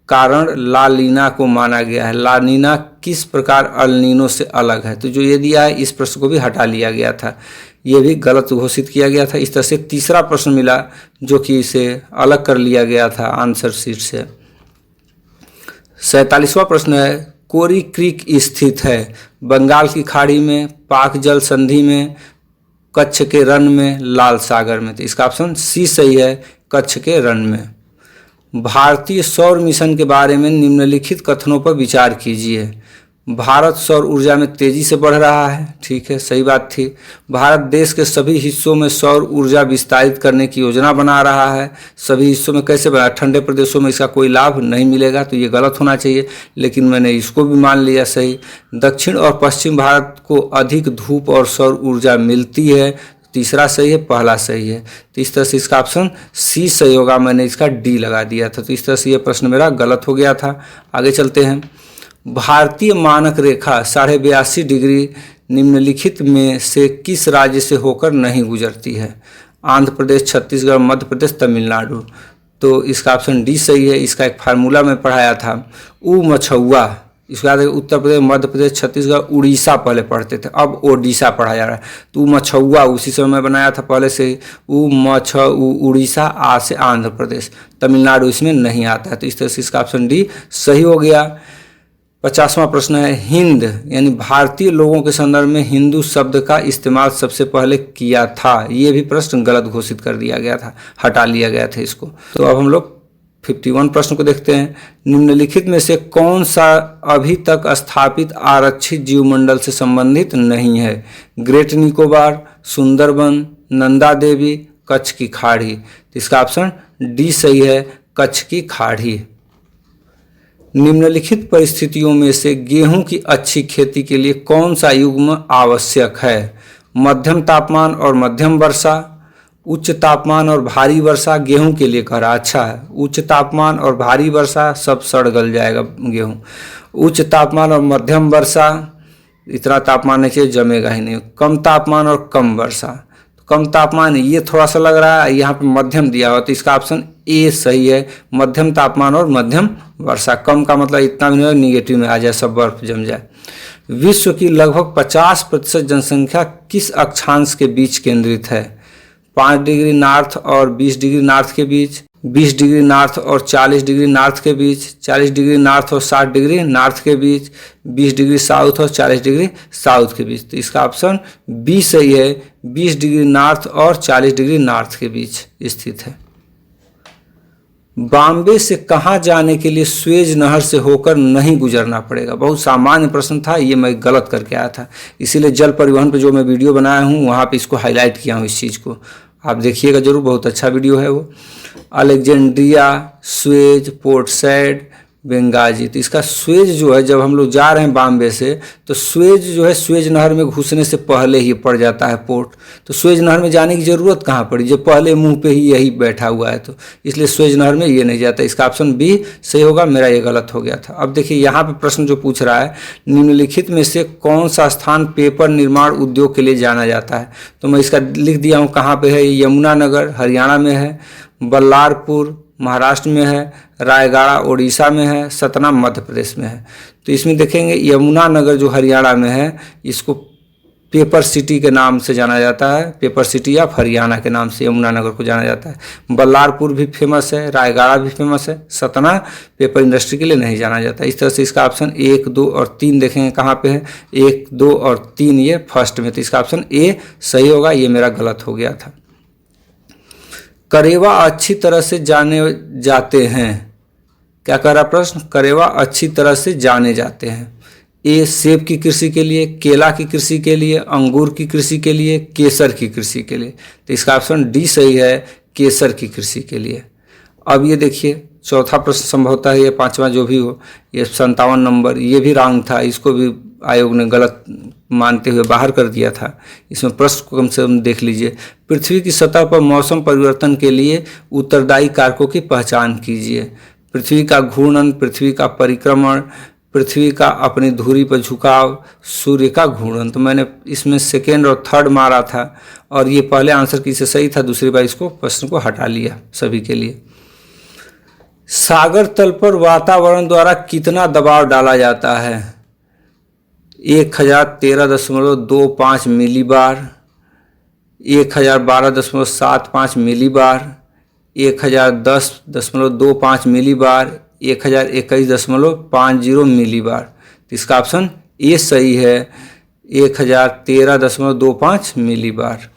कारण ला नीना को माना गया है। ला नीना किस प्रकार अल नीनो से अलग है? तो जो ये दिया है इस प्रश्न को भी हटा लिया गया था, ये भी गलत घोषित किया गया था। इस तरह से तीसरा प्रश्न मिला जो कि इसे अलग कर लिया गया था आंसर शीट से। 47वां प्रश्न है, कोरी क्रीक स्थित है बंगाल की खाड़ी में, पाक जल संधि में, कच्छ के रन में, लाल सागर में। तो इसका ऑप्शन सी सही है, कच्छ के रन में। भारतीय सौर मिशन के बारे में निम्नलिखित कथनों पर विचार कीजिए। भारत सौर ऊर्जा में तेजी से बढ़ रहा है, ठीक है, सही बात थी। भारत देश के सभी हिस्सों में सौर ऊर्जा विस्तारित करने की योजना बना रहा है। सभी हिस्सों में कैसे बना? ठंडे प्रदेशों में इसका कोई लाभ नहीं मिलेगा, तो ये गलत होना चाहिए, लेकिन मैंने इसको भी मान लिया सही। दक्षिण और पश्चिम भारत को अधिक धूप और सौर ऊर्जा मिलती है, तीसरा सही है, पहला सही है। तो इस तरह से इसका ऑप्शन सी सही होगा, मैंने इसका डी लगा दिया था, तो इस तरह से ये प्रश्न मेरा गलत हो गया था। आगे चलते हैं। भारतीय मानक रेखा 82.5 डिग्री निम्नलिखित में से किस राज्य से होकर नहीं गुजरती है? आंध्र प्रदेश, छत्तीसगढ़, मध्य प्रदेश, तमिलनाडु। तो इसका ऑप्शन डी सही है। इसका एक फार्मूला में पढ़ाया था, ऊ मछुआ। इसके बाद उत्तर प्रदेश, मध्य प्रदेश, छत्तीसगढ़, उड़ीसा पहले पढ़ते थे, अब ओडिशा पढ़ा जा रहा है। तो मछुआ उसी समय में बनाया था पहले से, उड़ीसा, आ से आंध्र प्रदेश, तमिलनाडु इसमें नहीं आता है। तो इस तरह से इसका ऑप्शन डी सही हो गया। 50वां प्रश्न है, हिंद यानी भारतीय लोगों के संदर्भ में हिंदू शब्द का इस्तेमाल सबसे पहले किया था। ये भी प्रश्न गलत घोषित कर दिया गया था, हटा लिया गया था इसको। तो अब हम लोग 51 प्रश्न को देखते हैं। निम्नलिखित में से कौन सा अभी तक स्थापित आरक्षित जीवमंडल से संबंधित नहीं है? ग्रेट निकोबार, सुंदरबन, नंदा देवी, कच्छ की खाड़ी। तो इसका ऑप्शन डी सही है, कच्छ की खाड़ी। निम्नलिखित परिस्थितियों में से गेहूं की अच्छी खेती के लिए कौन सा युग्म आवश्यक है? मध्यम तापमान और मध्यम वर्षा, उच्च तापमान और भारी वर्षा। गेहूं के लिए कह रहा, अच्छा है, उच्च तापमान और भारी वर्षा सब सड़ गल जाएगा गेहूं। उच्च तापमान और मध्यम वर्षा, इतना तापमान नहीं चाहिए, जमेगा ही नहीं। कम तापमान और कम वर्षा, कम तापमान ये थोड़ा सा लग रहा है, यहाँ पे मध्यम दिया हुआ, तो इसका ऑप्शन ए सही है, मध्यम तापमान और मध्यम वर्षा। कम का मतलब इतना भी नहीं निगेटिव में आ जाए, सब बर्फ जम जाए। विश्व की लगभग 50% जनसंख्या किस अक्षांश के बीच केंद्रित है? 5 डिग्री नॉर्थ और 20 डिग्री नॉर्थ के बीच, 20 डिग्री नॉर्थ और 40 डिग्री नॉर्थ के बीच, 40 डिग्री नॉर्थ और 60 डिग्री नॉर्थ के बीच, 20 डिग्री साउथ और 40 डिग्री साउथ के बीच। तो इसका ऑप्शन बी सही है, 20 डिग्री नॉर्थ और 40 डिग्री नॉर्थ के बीच स्थित है। बॉम्बे से कहाँ जाने के लिए स्वेज नहर से होकर नहीं गुजरना पड़ेगा? बहुत सामान्य प्रश्न था, ये मैं गलत करके आया था, इसीलिए जल परिवहन पे जो मैं वीडियो बनाया हूँ वहाँ पे इसको हाईलाइट किया हूँ, इस चीज़ को आप देखिएगा जरूर, बहुत अच्छा वीडियो है वो। Alexandria, Suez, port sad, Benghazi. तो इसका स्वेज जो है, जब हम लोग जा रहे हैं बॉम्बे से, तो स्वेज जो है स्वेज नहर में घुसने से पहले ही पड़ जाता है पोर्ट। तो स्वेज नहर में जाने की ज़रूरत कहाँ पड़ी, जब पहले मुंह पे ही यही बैठा हुआ है, तो इसलिए स्वेज नहर में ये नहीं जाता। इसका ऑप्शन बी सही होगा, मेरा ये गलत हो गया था। अब देखिए यहाँ पे प्रश्न जो पूछ रहा है, निम्नलिखित में से कौन सा स्थान पेपर निर्माण उद्योग के लिए जाना जाता है? तो मैं इसका लिख दिया हूँ, कहाँ पर है, यमुनानगर हरियाणा में है, बल्लारपुर महाराष्ट्र में है, रायगढ़ उड़ीसा में है, सतना मध्य प्रदेश में है। तो इसमें देखेंगे यमुनानगर जो हरियाणा में है, इसको पेपर सिटी के नाम से जाना जाता है, पेपर सिटी ऑफ हरियाणा के नाम से यमुनानगर को जाना जाता है। बल्लारपुर भी फेमस है, रायगढ़ भी फेमस है, सतना पेपर इंडस्ट्री के लिए नहीं जाना जाता। इस तरह से इसका ऑप्शन 1, 2 और 3 देखेंगे कहाँ पे है, 1, 2 और 3 ये फर्स्ट में, तो इसका ऑप्शन ए सही होगा, ये मेरा गलत हो गया था। करेवा अच्छी तरह से जाने जाते हैं, क्या कह रहा प्रश्न? करेवा अच्छी तरह से जाने जाते हैं। ए सेब की कृषि के लिए, केला की कृषि के लिए, अंगूर की कृषि के लिए, केसर की कृषि के लिए। तो इसका ऑप्शन डी सही है, केसर की कृषि के लिए। अब ये देखिए चौथा प्रश्न संभवतः है, ये 5वां जो भी हो, ये 57 नंबर, ये भी रॉन्ग था, इसको भी आयोग ने गलत मानते हुए बाहर कर दिया था। इसमें प्रश्न को कम से कम देख लीजिए। पृथ्वी की सतह पर मौसम परिवर्तन के लिए उत्तरदायी कारकों की पहचान कीजिए। पृथ्वी का घूर्णन, पृथ्वी का परिक्रमण, पृथ्वी का अपनी धुरी पर झुकाव, सूर्य का घूर्णन। तो मैंने इसमें सेकेंड और थर्ड मारा था, और ये पहले आंसर की से सही था, दूसरी बार इसको प्रश्न को हटा लिया सभी के लिए। सागर तल पर वातावरण द्वारा कितना दबाव डाला जाता है? 1013.25 मिलीबार, 1012.75 मिलीबार, 1010.25 मिलीबार, 1021.50 मिलीबार। तो इसका ऑप्शन ए सही है, 1013.25 मिलीबार।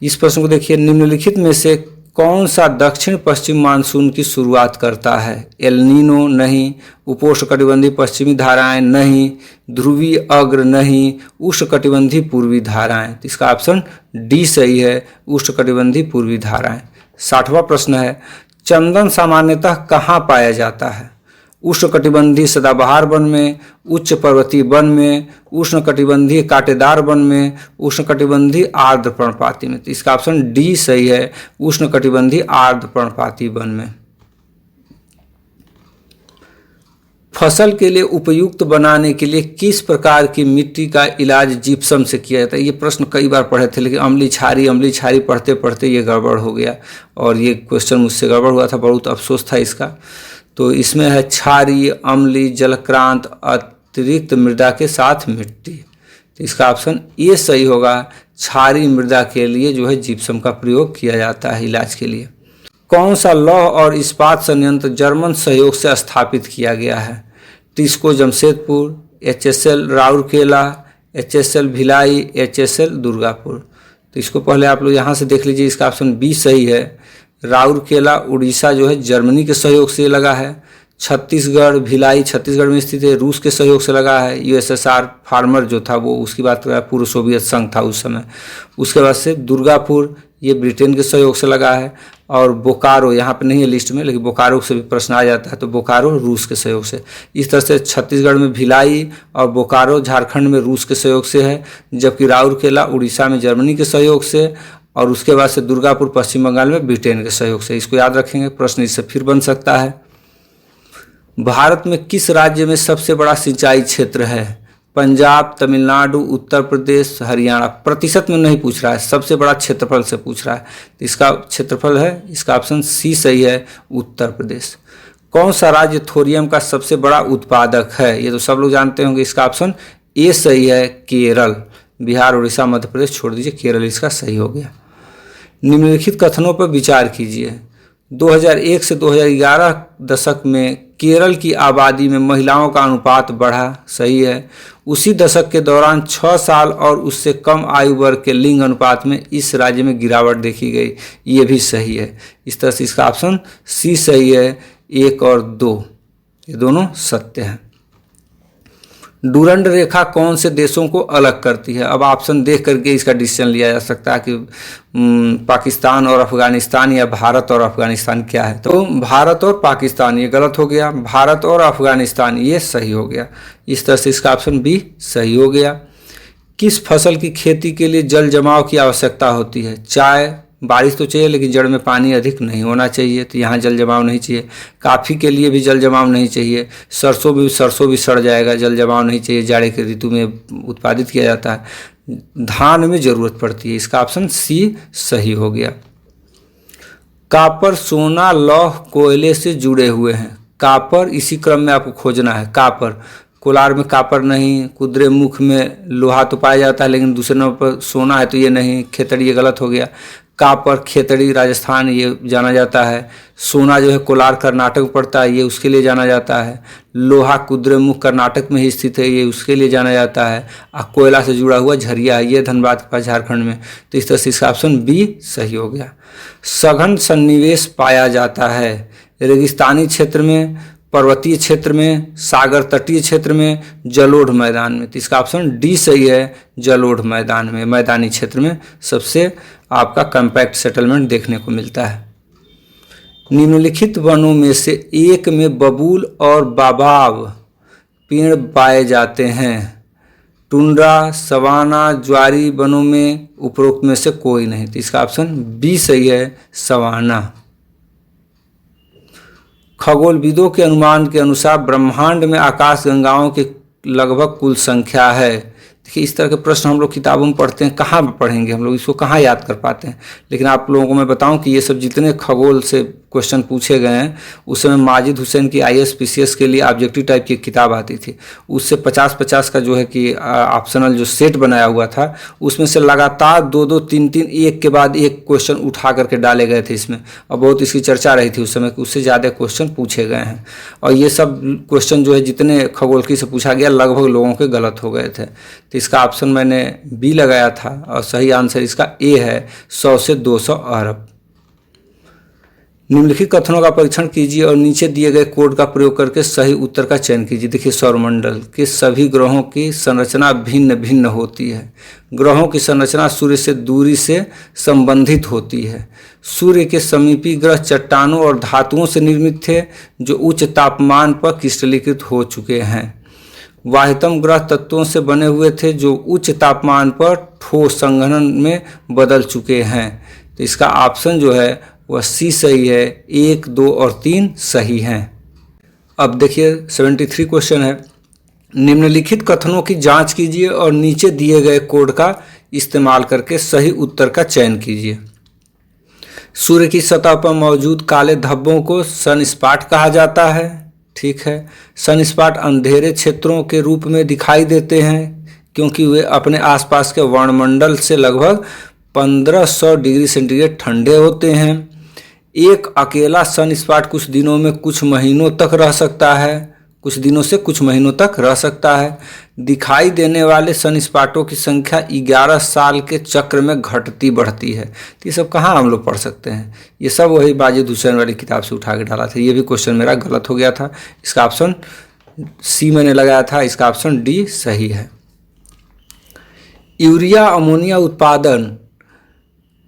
इस प्रश्न को देखिए, निम्नलिखित में से कौन सा दक्षिण पश्चिम मानसून की शुरुआत करता है? एल नीनो नहीं, उपोष्णकटिबंधीय पश्चिमी धाराएं नहीं, ध्रुवीय अग्र नहीं, उष्णकटिबंधीय पूर्वी धाराएं। तो इसका ऑप्शन डी सही है, उष्णकटिबंधीय पूर्वी धाराएं। 60वां प्रश्न है, चंदन सामान्यतः कहाँ पाया जाता है? उष्णकटिबंधीय सदाबहार वन में, उच्च पर्वतीय वन में, उष्णकटिबंधीय कांटेदार वन में, उष्णकटिबंधीय आर्द्र पर्णपाती में। तो इसका ऑप्शन डी सही है, उष्णकटिबंधीय आर्द्र पर्णपाती वन में। फसल के लिए उपयुक्त बनाने के लिए किस प्रकार की मिट्टी का इलाज जिप्सम से किया जाता है? ये प्रश्न कई बार पढ़े थे, लेकिन अम्लीय क्षारी पढ़ते पढ़ते ये गड़बड़ हो गया, और ये क्वेश्चन मुझसे गड़बड़ हुआ था, बहुत अफसोस था इसका। तो इसमें है क्षारीय, अम्लीय, जलक्रांत, अतिरिक्त मृदा के साथ मिट्टी। तो इसका ऑप्शन ए सही होगा, क्षारीय मृदा के लिए जो है जिप्सम का प्रयोग किया जाता है इलाज के लिए। कौन सा लौह और इस्पात संयंत्र जर्मन सहयोग से स्थापित किया गया है? TISCO Jamshedpur, HSL Rourkela, HSL Bhilai, HSL Durgapur. तो इसको पहले आप लोग यहाँ से देख लीजिए, इसका ऑप्शन बी सही है। राउरकेला उड़ीसा जो है जर्मनी के सहयोग से लगा है। छत्तीसगढ़ भिलाई छत्तीसगढ़ में स्थित है, रूस के सहयोग से लगा है। USSR फार्मर जो था वो उसकी बात कर रहा है, पूर्व सोवियत संघ था उस समय। उसके बाद से दुर्गापुर ये ब्रिटेन के सहयोग से लगा है। और बोकारो यहाँ पे नहीं है लिस्ट में, लेकिन बोकारो से भी प्रश्न आ जाता है, तो बोकारो रूस के सहयोग से। इस तरह से छत्तीसगढ़ में भिलाई और बोकारो झारखंड में रूस के सहयोग से है, जबकि राउरकेला उड़ीसा में जर्मनी के सहयोग से, और उसके बाद से दुर्गापुर पश्चिम बंगाल में ब्रिटेन के सहयोग से। इसको याद रखेंगे, प्रश्न इससे फिर बन सकता है। भारत में किस राज्य में सबसे बड़ा सिंचाई क्षेत्र है? पंजाब, तमिलनाडु, उत्तर प्रदेश, हरियाणा। प्रतिशत में नहीं पूछ रहा है, सबसे बड़ा क्षेत्रफल से पूछ रहा है। तो इसका क्षेत्रफल है, इसका ऑप्शन सी सही है, उत्तर प्रदेश। कौन सा राज्य थोरियम का सबसे बड़ा उत्पादक है? ये तो सब लोग जानते होंगे, इसका ऑप्शन ए सही है, केरल। बिहार, उड़ीसा, मध्य प्रदेश छोड़ दीजिए, केरल इसका सही हो गया। निम्नलिखित कथनों पर विचार कीजिए। 2001 से 2011 दशक में केरल की आबादी में महिलाओं का अनुपात बढ़ा, सही है। उसी दशक के दौरान 6 साल और उससे कम आयु वर्ग के लिंग अनुपात में इस राज्य में गिरावट देखी गई, ये भी सही है। इस तरह से इसका ऑप्शन सी सही है, 1 और 2 ये दोनों सत्य हैं। डूरंड रेखा कौन से देशों को अलग करती है? अब ऑप्शन देख करके इसका डिसीजन लिया जा सकता है कि पाकिस्तान और अफगानिस्तान या भारत और अफगानिस्तान क्या है। तो भारत और पाकिस्तान ये गलत हो गया, भारत और अफगानिस्तान ये सही हो गया। इस तरह से इसका ऑप्शन बी सही हो गया। किस फसल की खेती के लिए जल जमाव की आवश्यकता होती है? चाय, बारिश तो चाहिए लेकिन जड़ में पानी अधिक नहीं होना चाहिए, तो यहाँ जल जमाव नहीं चाहिए। काफ़ी के लिए भी जल जमाव नहीं चाहिए। सरसों भी सड़ जाएगा, जल जमाव नहीं चाहिए, जाड़े के ऋतु में उत्पादित किया जाता है। धान में ज़रूरत पड़ती है, इसका ऑप्शन सी सही हो गया। कापर, सोना, लौह, कोयले से जुड़े हुए हैं। कापर इसी क्रम में आपको खोजना है। कापर, कोलार में कापर नहीं, कुद्रेमुख में लोहा तो पाया जाता है लेकिन दूसरे नंबर पर सोना है, तो ये नहीं। खेतड़ी ये गलत हो गया। कापर खेतड़ी राजस्थान ये जाना जाता है। सोना जो है कोलार कर्नाटक में पड़ता है, ये उसके लिए जाना जाता है। लोहा कुद्रेमुख कर्नाटक में ही स्थित है, ये उसके लिए जाना जाता है। और कोयला से जुड़ा हुआ झरिया है, ये धनबाद के पास झारखंड में। तो इस तरह से इसका ऑप्शन बी सही हो गया। सघन सन्निवेश पाया जाता है रेगिस्तानी क्षेत्र में, पर्वतीय क्षेत्र में, सागर तटीय क्षेत्र में, जलोढ़ मैदान में। तो इसका ऑप्शन डी सही है, जलोढ़ मैदान में। मैदानी क्षेत्र में सबसे आपका कॉम्पैक्ट सेटलमेंट देखने को मिलता है। निम्नलिखित वनों में से एक में बबूल और बाबाब पेड़ पाए जाते हैं। टुंड्रा, सवाना, ज्वारी वनों में उपरोक्त में से कोई नहीं। तो इसका ऑप्शन बी सही है, सवाना। खगोलविदों के अनुमान के अनुसार ब्रह्मांड में आकाशगंगाओं की लगभग कुल संख्या है। देखिए, इस तरह के प्रश्न हम लोग किताबों में पढ़ते हैं, कहाँ पढ़ेंगे हम लोग, इसको कहाँ याद कर पाते हैं। लेकिन आप लोगों को मैं बताऊं कि ये सब जितने खगोल से क्वेश्चन पूछे गए हैं, उस समय माजिद हुसैन की IAS PCS के लिए ऑब्जेक्टिव टाइप की किताब आती थी। उससे 50-50 का जो है कि ऑप्शनल जो सेट बनाया हुआ था, उसमें से लगातार 2-2, 3-3 एक के बाद एक क्वेश्चन उठा करके डाले गए थे इसमें, और बहुत इसकी चर्चा रही थी उस समय कि उससे ज़्यादा क्वेश्चन पूछे गए हैं। और ये सब क्वेश्चन जो है जितने खगोलकी से पूछा गया, लगभग लोगों के गलत हो गए थे। तो इसका ऑप्शन मैंने बी लगाया था, और सही आंसर इसका ए है, 100 से 200 अरब। निम्नलिखित कथनों का परीक्षण कीजिए और नीचे दिए गए कोड का प्रयोग करके सही उत्तर का चयन कीजिए। देखिए, सौरमंडल के सभी ग्रहों की संरचना भिन्न भिन्न होती है। ग्रहों की संरचना सूर्य से दूरी से संबंधित होती है। सूर्य के समीपी ग्रह चट्टानों और धातुओं से निर्मित थे जो उच्च तापमान पर क्रिस्टलीकृत हो चुके हैं। वाह्यतम ग्रह तत्वों से बने हुए थे जो उच्च तापमान पर ठोस संघनन में बदल चुके हैं। तो इसका ऑप्शन जो है वह सी सही है, 1, 2 और 3 सही हैं। अब देखिए 73 क्वेश्चन है। निम्नलिखित कथनों की जांच कीजिए और नीचे दिए गए कोड का इस्तेमाल करके सही उत्तर का चयन कीजिए। सूर्य की सतह पर मौजूद काले धब्बों को सनस्पॉट कहा जाता है। ठीक है, सनस्पॉट अंधेरे क्षेत्रों के रूप में दिखाई देते हैं क्योंकि वे अपने आसपास के वायुमंडल से लगभग 1500 डिग्री सेंटीग्रेड ठंडे होते हैं। एक अकेला सनस्पॉट कुछ दिनों में कुछ महीनों तक रह सकता है, कुछ दिनों से कुछ महीनों तक रह सकता है। दिखाई देने वाले सनस्पॉटों की संख्या 11 साल के चक्र में घटती बढ़ती है। तो ये सब कहाँ हम लोग पढ़ सकते हैं? ये सब वही वाजिद हुसैन वाली किताब से उठा के डाला था। ये भी क्वेश्चन मेरा गलत हो गया था। इसका ऑप्शन सी मैंने लगाया था, इसका ऑप्शन डी सही है। यूरिया अमोनिया उत्पादन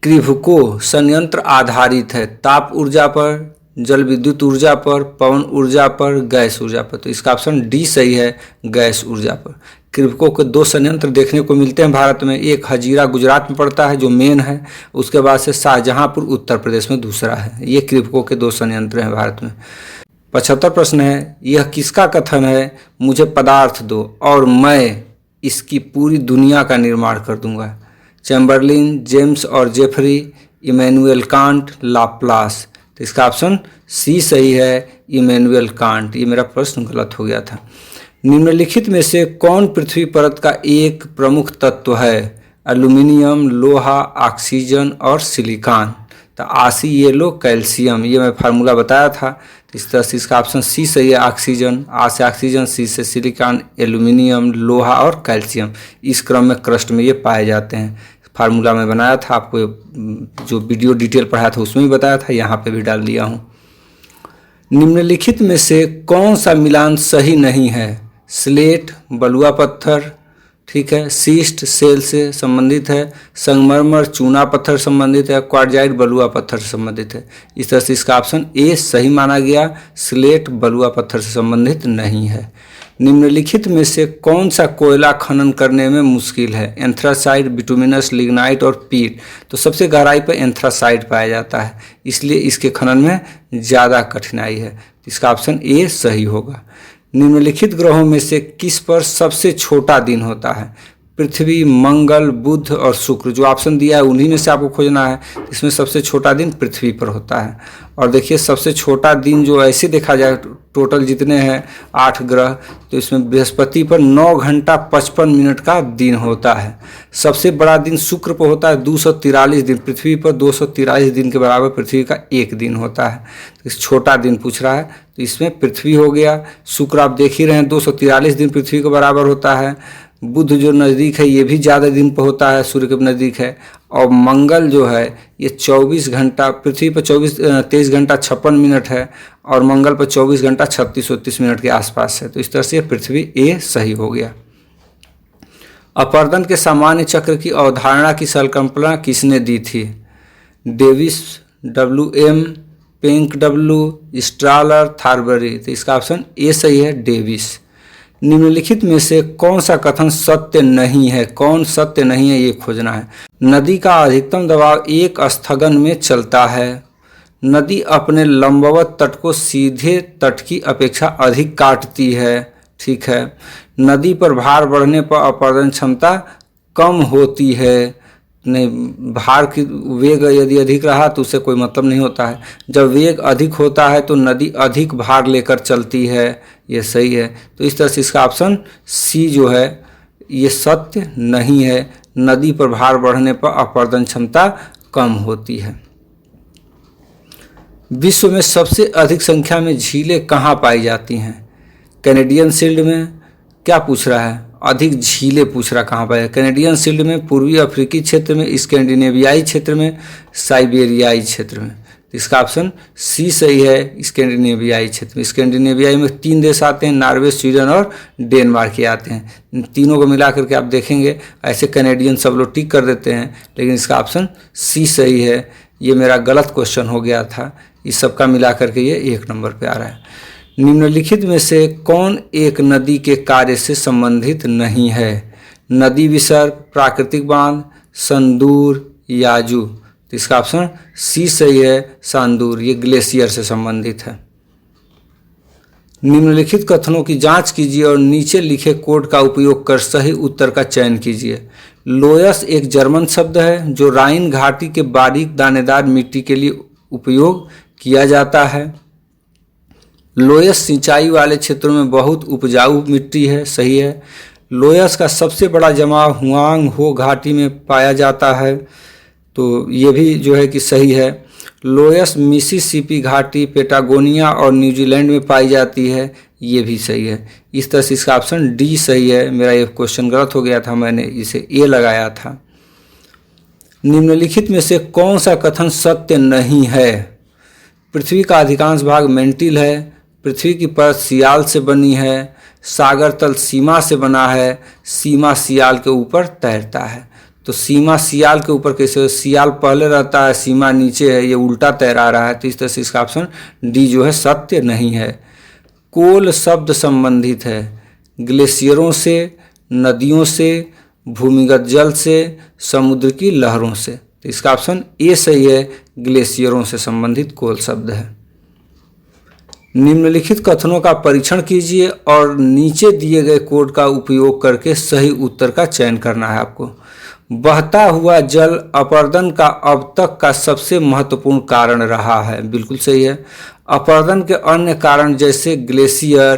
क्रिभको संयंत्र आधारित है ताप ऊर्जा पर, जल विद्युत ऊर्जा पर, पवन ऊर्जा पर, गैस ऊर्जा पर। तो इसका ऑप्शन डी सही है, गैस ऊर्जा पर। क्रिभको के 2 संयंत्र देखने को मिलते हैं भारत में। एक हजीरा गुजरात में पड़ता है जो मेन है, उसके बाद से शाहजहांपुर उत्तर प्रदेश में दूसरा है। ये क्रिभको के 2 संयंत्र हैं भारत में। 75 प्रश्न है, यह किसका कथन है? मुझे पदार्थ दो और मैं इसकी पूरी दुनिया का निर्माण कर दूंगा। चैम्बरलिन, जेम्स और जेफरी, इमैनुअल कांट, लाप्लास। तो इसका ऑप्शन सी सही है, इमैनुअल कांट। ये मेरा प्रश्न गलत हो गया था। निम्नलिखित में से कौन पृथ्वी परत का एक प्रमुख तत्व है? एल्यूमिनियम, लोहा, ऑक्सीजन और सिलिकॉन। तो आसी, येलो, कैल्शियम। ये मैं फार्मूला बताया था। इस तरह से इसका ऑप्शन सी सही है, ऑक्सीजन। आ से ऑक्सीजन, सी से सिलिकॉन, एल्यूमिनियम, लोहा और कैल्शियम। इस क्रम में क्रस्ट में ये पाए जाते हैं। फार्मूला में बनाया था, आपको जो वीडियो डिटेल पढ़ाया था उसमें भी बताया था, यहाँ पे भी डाल दिया हूँ। निम्नलिखित में से कौन सा मिलान सही नहीं है? स्लेट, बलुआ पत्थर, ठीक है, सीस्ट सेल से संबंधित है, संगमरमर चूना पत्थर संबंधित है, क्वार्जाइट बलुआ पत्थर से संबंधित है। इस तरह से इसका ऑप्शन ए सही माना गया, स्लेट बलुआ पत्थर से संबंधित नहीं है। निम्नलिखित में से कौन सा कोयला खनन करने में मुश्किल है? एंथ्रासाइट, बिटुमिनस, लिग्नाइट और पीट। तो सबसे गहराई पर एंथ्रासाइट पाया जाता है, इसलिए इसके खनन में ज़्यादा कठिनाई है। इसका ऑप्शन ए सही होगा। निम्नलिखित ग्रहों में से किस पर सबसे छोटा दिन होता है? पृथ्वी, मंगल, बुध और शुक्र। जो ऑप्शन दिया है उन्हीं में से आपको खोजना है। इसमें सबसे छोटा दिन पृथ्वी पर होता है। और देखिए सबसे छोटा दिन जो ऐसे देखा जाए, टोटल जितने हैं 8 ग्रह, तो इसमें बृहस्पति पर 9 घंटा 55 मिनट का दिन होता है। सबसे बड़ा दिन शुक्र पर होता है 243 दिन। पृथ्वी पर 243 दिन के बराबर पृथ्वी का एक दिन होता है। तो इस छोटा दिन पूछ रहा है, तो इसमें पृथ्वी हो गया। शुक्र आप देख ही रहे हैं 243 दिन पृथ्वी के बराबर होता है। बुध जो नज़दीक है ये भी ज़्यादा दिन पर होता है, सूर्य के नज़दीक है। और मंगल जो है ये 24 घंटा, पृथ्वी पर 23 घंटा 56 मिनट है और मंगल पर 24 घंटा 36-38 मिनट के आसपास है। तो इस तरह से पृथ्वी ए सही हो गया। अपवर्तन के सामान्य चक्र की अवधारणा की संकल्पना किसने दी थी? Davis, WM, Penck W, Strahler, Thornbury. तो इसका ऑप्शन ए सही है, डेविस। निम्नलिखित में से कौन सा कथन सत्य नहीं है? कौन सत्य नहीं है ये खोजना है। नदी का अधिकतम दबाव एक स्थगन में चलता है। नदी अपने लंबवत तट को सीधे तट की अपेक्षा अधिक काटती है, ठीक है। नदी पर भार बढ़ने पर अपवर्तन क्षमता कम होती है। नहीं, भार की वेग यदि अधिक रहा तो उससे कोई मतलब नहीं होता है। जब वेग अधिक होता है तो नदी अधिक भार लेकर चलती है, ये सही है। तो इस तरह से इसका ऑप्शन सी जो है ये सत्य नहीं है। नदी पर भार बढ़ने पर अपवर्तन क्षमता कम होती है। विश्व में सबसे अधिक संख्या में झीलें कहाँ पाई जाती हैं? कैनेडियन शील्ड में। क्या पूछ रहा है? अधिक झीलें पूछ रहा, कहाँ पाए? कैनेडियन शील्ड में, पूर्वी अफ्रीकी क्षेत्र में, स्कैंडिनेवियाई क्षेत्र में, साइबेरियाई क्षेत्र में। तो इसका ऑप्शन सी सही है, स्कैंडिनेवियाई क्षेत्र में। स्कैंडिनेवियाई में 3 देश आते हैं, नॉर्वे, स्वीडन और डेनमार्क के आते हैं। इन तीनों को मिला करके आप देखेंगे, ऐसे कैनेडियन सब लोग टिक कर देते हैं, लेकिन इसका ऑप्शन सी सही है। ये मेरा गलत क्वेश्चन हो गया था, इस सबका मिला करके ये 1 नंबर पे आ रहा है। निम्नलिखित में से कौन एक नदी के कार्य से संबंधित नहीं है? नदी विसर्ग, प्राकृतिक बांध, संदूर, याजू। तो इसका ऑप्शन सी सही है, सांदूर। ये ग्लेशियर से संबंधित है। निम्नलिखित कथनों की जांच कीजिए और नीचे लिखे कोड का उपयोग कर सही उत्तर का चयन कीजिए। लोयस एक जर्मन शब्द है जो राइन घाटी के बारीक दानेदार मिट्टी के लिए उपयोग किया जाता है। लोयस सिंचाई वाले क्षेत्रों में बहुत उपजाऊ मिट्टी है, सही है। लोयस का सबसे बड़ा जमाव हुआंग हो घाटी में पाया जाता है, तो ये भी जो है कि सही है। लोयस मिसिसिपी घाटी, पेटागोनिया और न्यूजीलैंड में पाई जाती है, ये भी सही है। इस तरह से इसका ऑप्शन डी सही है। मेरा ये क्वेश्चन गलत हो गया था, मैंने इसे ए लगाया था। निम्नलिखित में से कौन सा कथन सत्य नहीं है? पृथ्वी का अधिकांश भाग मेंटिल है, पृथ्वी की परत सियाल से बनी है, सागर तल सीमा से बना है, सीमा सियाल के ऊपर तैरता है। तो सीमा सियाल के ऊपर कैसे? सियाल पहले रहता है, सीमा नीचे है, ये उल्टा तैरा रहा है। तो इस तरह से इसका ऑप्शन डी जो है सत्य नहीं है। कोल शब्द संबंधित है ग्लेशियरों से, नदियों से, भूमिगत जल से, समुद्र की लहरों से। तो इसका ऑप्शन ए सही है, ग्लेशियरों से संबंधित कोल शब्द है। निम्नलिखित कथनों का परीक्षण कीजिए और नीचे दिए गए कोड का उपयोग करके सही उत्तर का चयन करना है आपको। बहता हुआ जल अपरदन का अब तक का सबसे महत्वपूर्ण कारण रहा है। बिल्कुल सही है। अपरदन के अन्य कारण जैसे ग्लेशियर,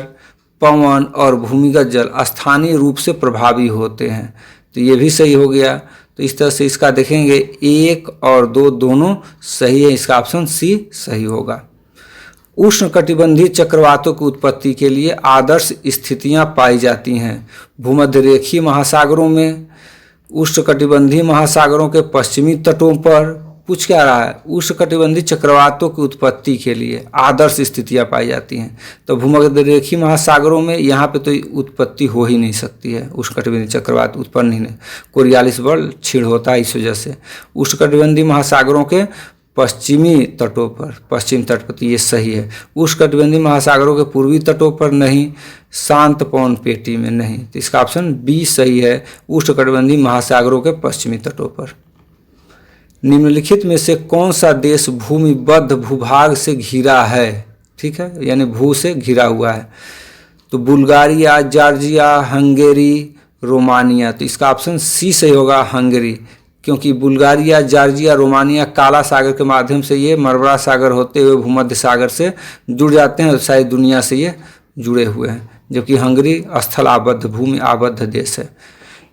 पवन और भूमिगत जल स्थानीय रूप से प्रभावी होते हैं। तो ये भी सही हो गया। तो इस तरह से इसका देखेंगे 1 और 2 दोनों सही है। इसका ऑप्शन सी सही होगा। उष्णकटिबंधीय चक्रवातों की उत्पत्ति के लिए आदर्श स्थितियां पाई जाती हैं भूमध्य रेखीय महासागरों में, उष्णकटिबंधीय महासागरों के पश्चिमी तटों पर। पूछ क्या रहा है? उष्णकटिबंधीय चक्रवातों की उत्पत्ति के लिए आदर्श स्थितियां पाई जाती हैं। तो भूमध्य रेखीय महासागरों में यहाँ पे तो उत्पत्ति हो ही नहीं सकती है, उष्णकटिबंधीय चक्रवात उत्पन्न ही नहीं, कोरियालिस बल क्षीण होता है इस वजह से। उष्णकटिबंधीय महासागरों के पश्चिमी तटों पर, पश्चिम तट पर, ये सही है। उष्णकटिबंधीय महासागरों के पूर्वी तटों पर नहीं, शांत पवन पेटी में नहीं। तो इसका ऑप्शन बी सही है, उष्णकटिबंधीय महासागरों के पश्चिमी तटों पर। निम्नलिखित में से कौन सा देश भूमिबद्ध भूभाग से घिरा है? ठीक है, यानी भू से घिरा हुआ है। तो बुल्गारिया, जॉर्जिया, हंगेरी, रोमानिया। तो इसका ऑप्शन सी सही होगा, हंगेरी, क्योंकि बुल्गारिया, जॉर्जिया, रोमानिया काला सागर के माध्यम से ये मरमरा सागर होते हुए भूमध्य सागर से जुड़ जाते हैं और सारी दुनिया से ये जुड़े हुए हैं। जबकि हंगरी स्थल आबद्ध, भूमि आबद्ध देश है।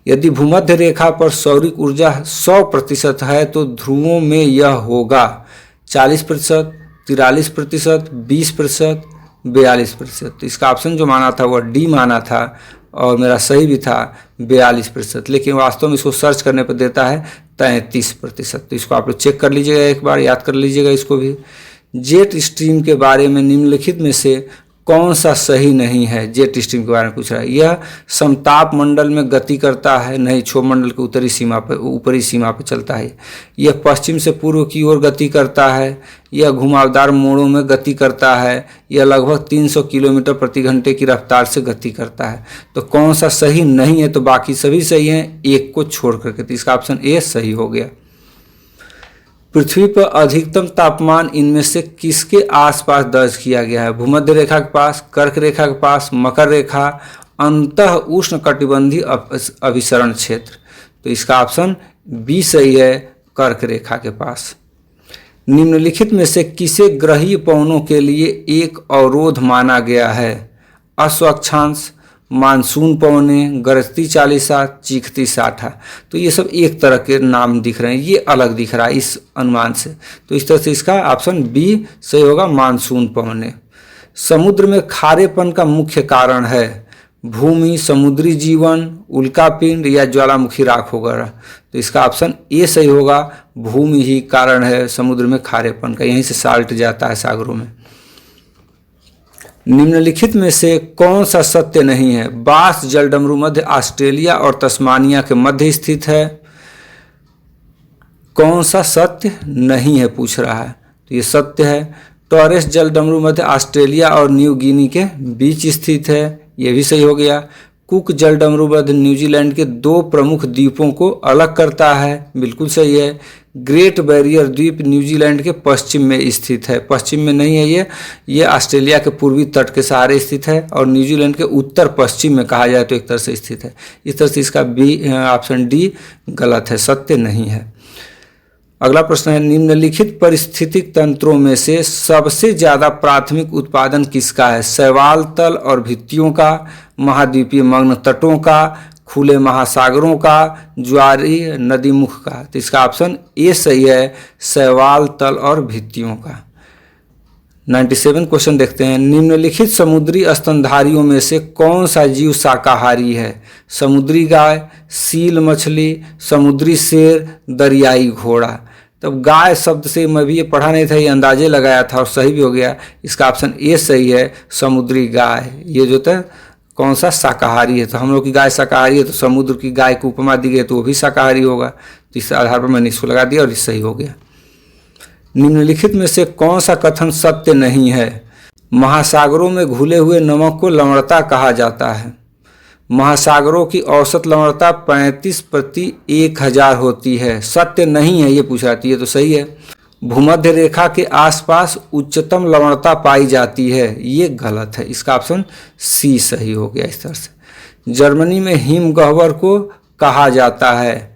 यदि भूमध्य रेखा पर सौरिक ऊर्जा 100% है तो ध्रुवों में यह होगा 40%, 43%, 20%, 42%। तो इसका ऑप्शन जो माना था वह डी माना था और मेरा सही भी था 42%, लेकिन वास्तव में इसको सर्च करने पर देता है 33%। तो इसको आप लोग चेक कर लीजिएगा, एक बार याद कर लीजिएगा इसको भी। जेट स्ट्रीम के बारे में निम्नलिखित में से कौन सा सही नहीं है? जेट स्ट्रीम के बारे में पूछ रहा है। यह समताप मंडल में गति करता है, नहीं, क्षोभ मंडल की ऊपरी सीमा पर चलता है। यह पश्चिम से पूर्व की ओर गति करता है, यह घुमावदार मोड़ों में गति करता है, यह लगभग 300 किलोमीटर प्रति घंटे की रफ्तार से गति करता है। तो कौन सा सही नहीं है? तो बाकी सभी सही हैं, एक को छोड़ करके। तो इसका ऑप्शन ए सही हो गया। पृथ्वी पर अधिकतम तापमान इनमें से किसके आसपास दर्ज किया गया है? भूमध्य रेखा के पास, कर्क रेखा के पास, मकर रेखा, अंतः उष्णकटिबंधीय अभिसरण क्षेत्र। तो इसका ऑप्शन बी सही है, कर्क रेखा के पास। निम्नलिखित में से किसे ग्रहीय पवनों के लिए एक अवरोध माना गया है? अश्वक्षांश, मानसून पवने, गरजती चालीसा, चीखती साठा। तो ये सब एक तरह के नाम दिख रहे हैं, ये अलग दिख रहा है इस अनुमान से। तो इस तरह से इसका ऑप्शन बी सही होगा, मानसून पवने। समुद्र में खारेपन का मुख्य कारण है भूमि, समुद्री जीवन, उल्कापिंड या ज्वालामुखी राख वगैरह। तो इसका ऑप्शन ए सही होगा, भूमि ही कारण है समुद्र में खारेपन का, यहीं से साल्ट जाता है सागरों में। निम्नलिखित में से कौन सा सत्य नहीं है? बास जलडमरू मध्य ऑस्ट्रेलिया और तस्मानिया के मध्य स्थित है। कौन सा सत्य नहीं है पूछ रहा है, तो ये सत्य है। टॉरेस जलडमरू मध्य ऑस्ट्रेलिया और न्यू गिनी के बीच स्थित है, ये भी सही हो गया। कुक जलडमरू मध्य न्यूजीलैंड के 2 प्रमुख द्वीपों को अलग करता है, बिल्कुल सही है। ग्रेट बैरियर द्वीप न्यूजीलैंड के पश्चिम में स्थित है, पश्चिम में नहीं है ये ऑस्ट्रेलिया के पूर्वी तट के सहारे स्थित है और न्यूजीलैंड के उत्तर पश्चिम में कहा जाए तो एक तरह से स्थित है। इस तरह से इसका बी ऑप्शन डी गलत है, सत्य नहीं है। अगला प्रश्न है, निम्नलिखित पारिस्थितिक तंत्रों में से सबसे ज्यादा प्राथमिक उत्पादन किसका है? शैवाल तल और भित्तियों का, महाद्वीपीय मग्न तटों का, खुले महासागरों का, ज्वारी नदीमुख का। तो इसका ऑप्शन ए सही है, शैवाल तल और भित्तियों का। 97 क्वेश्चन देखते हैं। निम्नलिखित समुद्री स्तनधारियों में से कौन सा जीव शाकाहारी है? समुद्री गाय, सील मछली, समुद्री शेर, दरियाई घोड़ा। तब गाय शब्द से मैं भी ये पढ़ा नहीं था, ये अंदाजे लगाया था और सही भी हो गया। इसका ऑप्शन ए सही है, समुद्री गाय। ये जो था कौन सा शाकाहारी है, तो हम लोग की गाय शाकाहारी है, तो समुद्र की गाय को उपमा दी गई तो वो भी शाकाहारी होगा। तो इस आधार पर मैंने इसको लगा दिया और ये सही हो गया। निम्नलिखित में से कौन सा कथन सत्य नहीं है? महासागरों में घुले हुए नमक को लवणता कहा जाता है। महासागरों की औसत लवणता 35/1000 होती है। सत्य नहीं है ये पूछाती है, तो सही है। भूमध्य रेखा के आसपास उच्चतम लवणता पाई जाती है, ये गलत है। इसका ऑप्शन सी सही हो गया। इस तरह से जर्मनी में हिमगह्वर को कहा जाता है।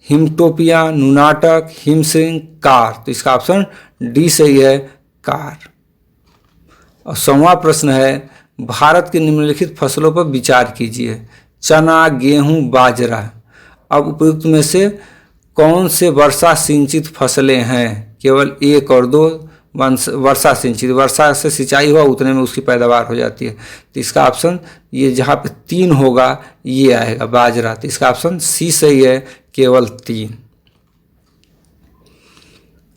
हिमटोपिया, नुनाटक, हिमश्रृंग, कार। तो इसका ऑप्शन डी सही है, कार। और 100वां प्रश्न है, भारत के निम्नलिखित फसलों पर विचार कीजिए। चना, गेहूं, बाजरा। अब उपयुक्त में से कौन से वर्षा सिंचित फसलें हैं? केवल 1 और 2 वर्षा सिंचित, वर्षा से सिंचाई हुआ उतने में उसकी पैदावार हो जाती है। तो इसका ऑप्शन ये जहाँ पे 3 होगा ये आएगा, बाजरा। तो इसका ऑप्शन सी सही है, केवल 3।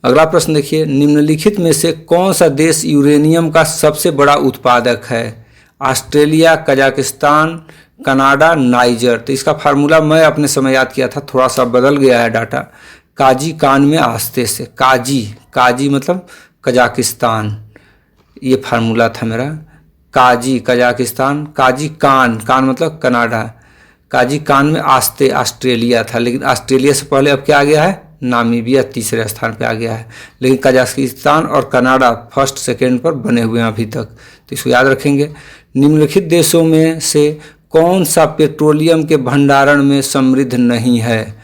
अगला प्रश्न देखिए, निम्नलिखित में से कौन सा देश यूरेनियम का सबसे बड़ा उत्पादक है? Australia, Kazakhstan, Canada, niger. तो इसका फार्मूला मैं अपने समय याद किया था, थोड़ा सा बदल गया है डाटा। काजी कान में आस्ते से, काजी मतलब कजाकिस्तान, ये फार्मूला था मेरा। काजी कजाकिस्तान, काजी कान मतलब कनाडा, काजी कान में आस्ते ऑस्ट्रेलिया था, लेकिन ऑस्ट्रेलिया से पहले अब क्या आ गया है? नामीबिया तीसरे स्थान पे आ गया है। लेकिन कजाकिस्तान और कनाडा फर्स्ट सेकेंड पर बने हुए हैं अभी तक, तो इसको याद रखेंगे। निम्नलिखित देशों में से कौन सा पेट्रोलियम के भंडारण में समृद्ध नहीं है?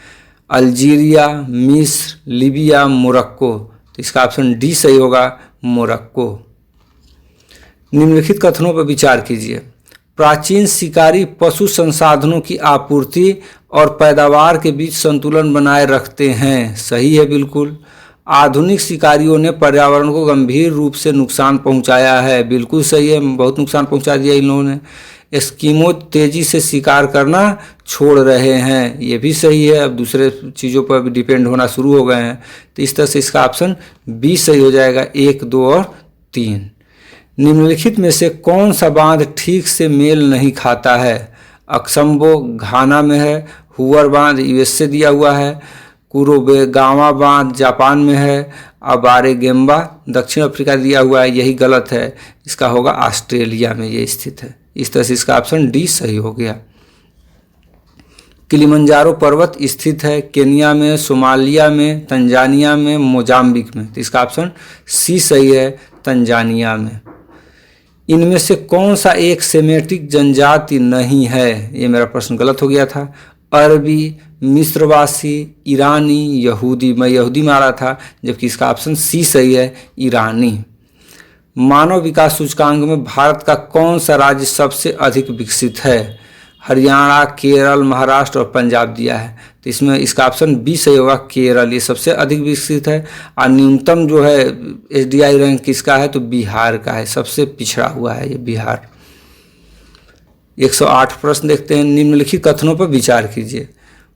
अल्जीरिया, मिस्र, लीबिया, मोरक्को। तो इसका ऑप्शन डी सही होगा, मोरक्को। निम्नलिखित कथनों पर विचार कीजिए। प्राचीन शिकारी पशु संसाधनों की आपूर्ति और पैदावार के बीच संतुलन बनाए रखते हैं। सही है, बिल्कुल। आधुनिक शिकारियों ने पर्यावरण को गंभीर रूप से नुकसान पहुंचाया है। बिल्कुल सही है, बहुत नुकसान पहुंचा दिया इन लोगों ने। एस्किमो तेजी से शिकार करना छोड़ रहे हैं, ये भी सही है। अब दूसरे चीज़ों पर भी डिपेंड होना शुरू हो गए हैं। तो इस तरह से इसका ऑप्शन बी सही हो जाएगा, 1, 2 और 3। निम्नलिखित में से कौन सा बांध ठीक से मेल नहीं खाता है? अक्सम्बो घाना में है, हुवर बांध यूएस से दिया हुआ है, कुरोबेगावा बांध जापान में है, अबारेगेम्बा दक्षिण अफ्रीका दिया हुआ है, यही गलत है। इसका होगा ऑस्ट्रेलिया में ये स्थित है। इस तरह से इसका ऑप्शन डी सही हो गया। किलिमंजारो पर्वत स्थित है केन्या में, सोमालिया में, तंजानिया में, मोजाम्बिक में। तो इसका ऑप्शन सी सही है, तंजानिया में। इनमें से कौन सा एक सेमेटिक जनजाति नहीं है? ये मेरा प्रश्न गलत हो गया था। अरबी, मिस्रवासी, ईरानी, यहूदी। मैं यहूदी मारा था, जबकि इसका ऑप्शन सी सही है, ईरानी। मानव विकास सूचकांक में भारत का कौन सा राज्य सबसे अधिक विकसित है? हरियाणा, केरल, महाराष्ट्र और पंजाब दिया है, तो इसमें इसका ऑप्शन बी सही होगा, केरल। ये सबसे अधिक विकसित है। और न्यूनतम जो है एसडीआई रैंक किसका है? तो बिहार का है, सबसे पिछड़ा हुआ है ये बिहार। 108 प्रश्न देखते हैं। निम्नलिखित कथनों पर विचार कीजिए।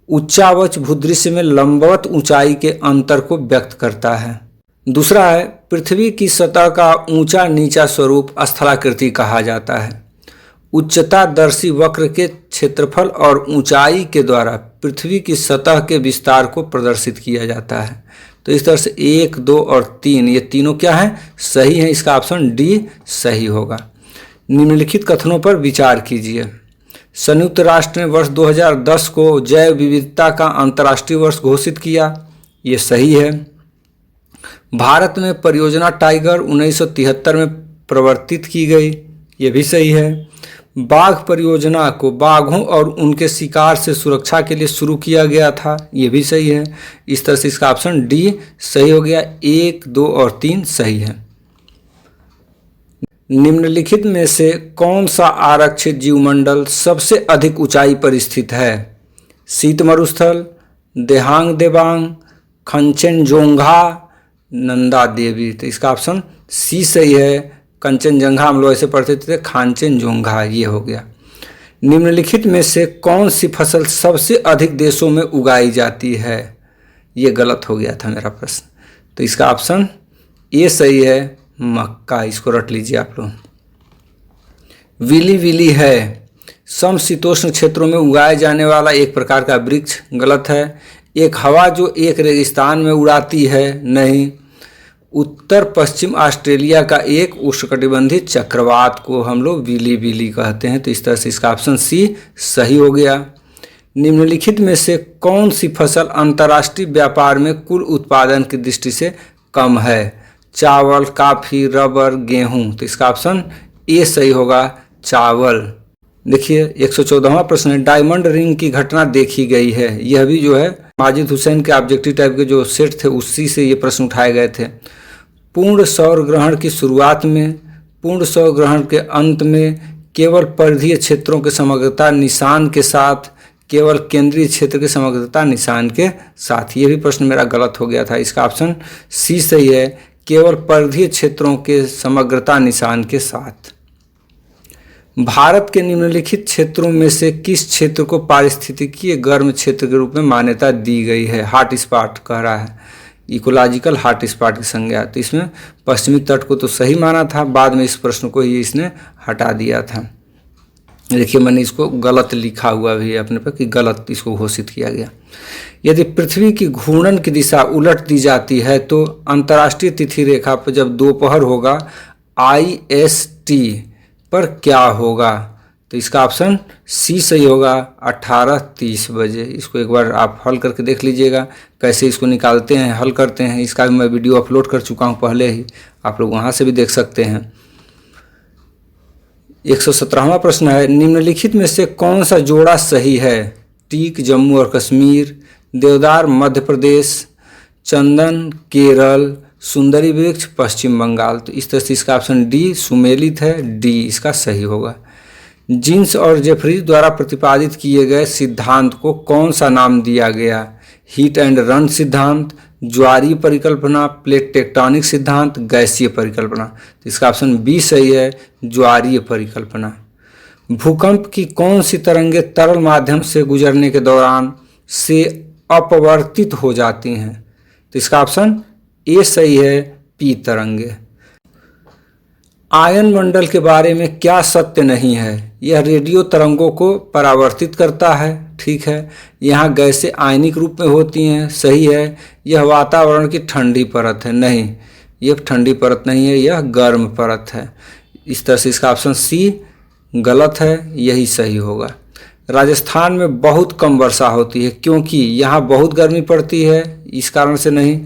उच्चावच भूदृश्य में लंबवत ऊंचाई के अंतर को व्यक्त करता है। दूसरा है, पृथ्वी की सतह का ऊंचा नीचा स्वरूप स्थलाकृति कहा जाता है। उच्चता दर्शी वक्र के क्षेत्रफल और ऊंचाई के द्वारा पृथ्वी की सतह के विस्तार को प्रदर्शित किया जाता है। तो इस तरह से 1, 2 और 3 ये तीनों क्या हैं? सही हैं। इसका ऑप्शन डी सही होगा। निम्नलिखित कथनों पर विचार कीजिए। संयुक्त राष्ट्र ने वर्ष 2010 को जैव विविधता का अंतर्राष्ट्रीय वर्ष घोषित किया, ये सही है। भारत में परियोजना टाइगर 1973 में प्रवर्तित की गई, ये भी सही है। बाघ परियोजना को बाघों और उनके शिकार से सुरक्षा के लिए शुरू किया गया था, ये भी सही है। इस तरह से इसका ऑप्शन डी सही हो गया। 1, 2 और 3 सही है। निम्नलिखित में से कौन सा आरक्षित जीवमंडल सबसे अधिक ऊंचाई पर स्थित है? शीत मरुस्थल, देहांग देबांग, खनचेनजोंघा, नंदा देवी, तो इसका ऑप्शन सी सही है। कंचनजंगा हम लोग ऐसे पढ़ते थे कांचनजोंघा, ये हो गया। निम्नलिखित में से कौन सी फसल सबसे अधिक देशों में उगाई जाती है? ये गलत हो गया था मेरा प्रश्न, तो इसका ऑप्शन ए सही है, मक्का। इसको रट लीजिए आप लोग। विली है समशीतोष्ण क्षेत्रों में उगाए जाने वाला एक प्रकार का वृक्ष, गलत है। एक हवा जो एक रेगिस्तान में उड़ाती है, नहीं। उत्तर पश्चिम ऑस्ट्रेलिया का एक उष्णकटिबंधीय चक्रवात को हम लोग विली कहते हैं, तो इस तरह से इसका ऑप्शन सी सही हो गया। निम्नलिखित में से कौन सी फसल अंतर्राष्ट्रीय व्यापार में कुल उत्पादन की दृष्टि से कम है? चावल, कॉफी, रबर, गेहूं, तो इसका ऑप्शन ए सही होगा, चावल। देखिए 114वां प्रश्न है, डायमंड रिंग की घटना देखी गई है। यह भी जो है माजिद हुसैन के ऑब्जेक्टिव टाइप के जो सेट थे उसी से ये प्रश्न उठाए गए थे। पूर्ण सौर ग्रहण की शुरुआत में, पूर्ण सौर ग्रहण के अंत में, केवल परिधीय क्षेत्रों के समग्रता निशान के साथ, केवल केंद्रीय क्षेत्र के समग्रता निशान के साथ। ये भी प्रश्न मेरा गलत हो गया था, इसका ऑप्शन सी सही है, केवल परिधीय क्षेत्रों के समग्रता निशान के साथ। भारत के निम्नलिखित क्षेत्रों में से किस क्षेत्र को पारिस्थितिकीय गर्म क्षेत्र के रूप में मान्यता दी गई है? हॉट स्पॉट कह रहा है, इकोलॉजिकल हॉट स्पॉट की संज्ञा। तो इसमें पश्चिमी तट को तो सही माना था, बाद में इस प्रश्न को ही इसने हटा दिया था। देखिए मैंने इसको गलत लिखा हुआ भी है अपने पर कि गलत इसको घोषित किया गया। यदि पृथ्वी की घूर्णन की दिशा उलट दी जाती है तो अंतर्राष्ट्रीय तिथि रेखा पर जब दोपहर होगा IST पर क्या होगा? तो इसका ऑप्शन सी सही होगा, 18:30 बजे। इसको एक बार आप हल करके देख लीजिएगा कैसे इसको निकालते हैं, हल करते हैं। इसका भी मैं वीडियो अपलोड कर चुका हूँ पहले ही, आप लोग वहाँ से भी देख सकते हैं। 117वां प्रश्न है, निम्नलिखित में से कौन सा जोड़ा सही है? टीक जम्मू और कश्मीर, देवदार मध्य प्रदेश, चंदन केरल, सुंदरी वृक्ष पश्चिम बंगाल। तो इस तरह से इसका ऑप्शन डी सुमेलित है, डी इसका सही होगा। जीन्स और जेफरीज द्वारा प्रतिपादित किए गए सिद्धांत को कौन सा नाम दिया गया? हीट एंड रन सिद्धांत, ज्वारीय परिकल्पना, प्लेट टेक्टोनिक सिद्धांत, गैसीय परिकल्पना। तो इसका ऑप्शन बी सही है, ज्वारीय परिकल्पना। भूकंप की कौन सी तरंगें तरल माध्यम से गुजरने के दौरान से अपवर्तित हो जाती हैं? तो इसका ऑप्शन ए सही है, पी तरंगे। आयन मंडल के बारे में क्या सत्य नहीं है? यह रेडियो तरंगों को परावर्तित करता है, ठीक है। यहाँ गैसें आयनिक रूप में होती हैं, सही है। यह वातावरण की ठंडी परत है, नहीं, यह ठंडी परत नहीं है, यह गर्म परत है। इस तरह से इसका ऑप्शन सी गलत है, यही सही होगा। राजस्थान में बहुत कम वर्षा होती है क्योंकि यहाँ बहुत गर्मी पड़ती है, इस कारण से नहीं।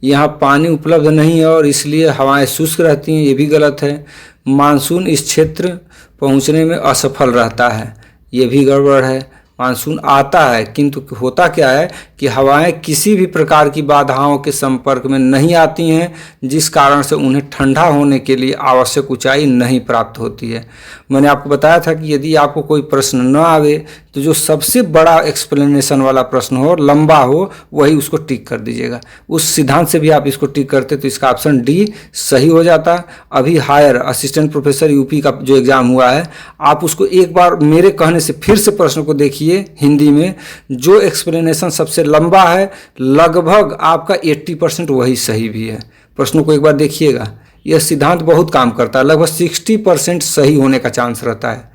यहाँ पानी उपलब्ध नहीं है और इसलिए हवाएं शुष्क रहती हैं, ये भी गलत है। मानसून इस क्षेत्र पहुँचने में असफल रहता है, ये भी गड़बड़ है। मानसून आता है किंतु होता क्या है कि हवाएं किसी भी प्रकार की बाधाओं के संपर्क में नहीं आती हैं, जिस कारण से उन्हें ठंडा होने के लिए आवश्यक ऊंचाई नहीं प्राप्त होती है। मैंने आपको बताया था कि यदि आपको कोई प्रश्न न आवे तो जो सबसे बड़ा एक्सप्लेनेशन वाला प्रश्न हो, लंबा हो, वही उसको टिक कर दीजिएगा। उस सिद्धांत से भी आप इसको टिक करते तो इसका ऑप्शन डी सही हो जाता। अभी हायर असिस्टेंट प्रोफेसर यूपी का जो एग्ज़ाम हुआ है, आप उसको एक बार मेरे कहने से फिर से प्रश्न को देखिए हिंदी में। जो एक्सप्लेनेशन सबसे लंबा है लगभग आपका 80% वही सही भी है। प्रश्नों को एक बार देखिएगा, यह सिद्धांत बहुत काम करता है, लगभग 60% सही होने का चांस रहता है।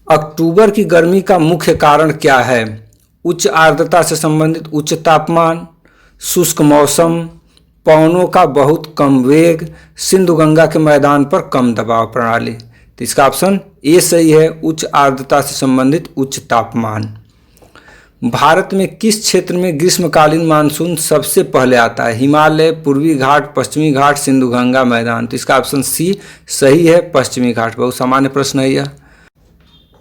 अक्टूबर की गर्मी का मुख्य कारण क्या है? उच्च आर्द्रता से संबंधित उच्च तापमान, शुष्क मौसम, पवनों का बहुत कम वेग, सिंधु गंगा के मैदान पर कम दबाव प्रणाली। तो इसका ऑप्शन ए सही है, उच्च आर्द्रता से संबंधित उच्च तापमान। भारत में किस क्षेत्र में ग्रीष्मकालीन मानसून सबसे पहले आता है? हिमालय, पूर्वी घाट, पश्चिमी घाट, सिंधु गंगा मैदान। तो इसका ऑप्शन सी सही है, पश्चिमी घाट। बहुत सामान्य प्रश्न है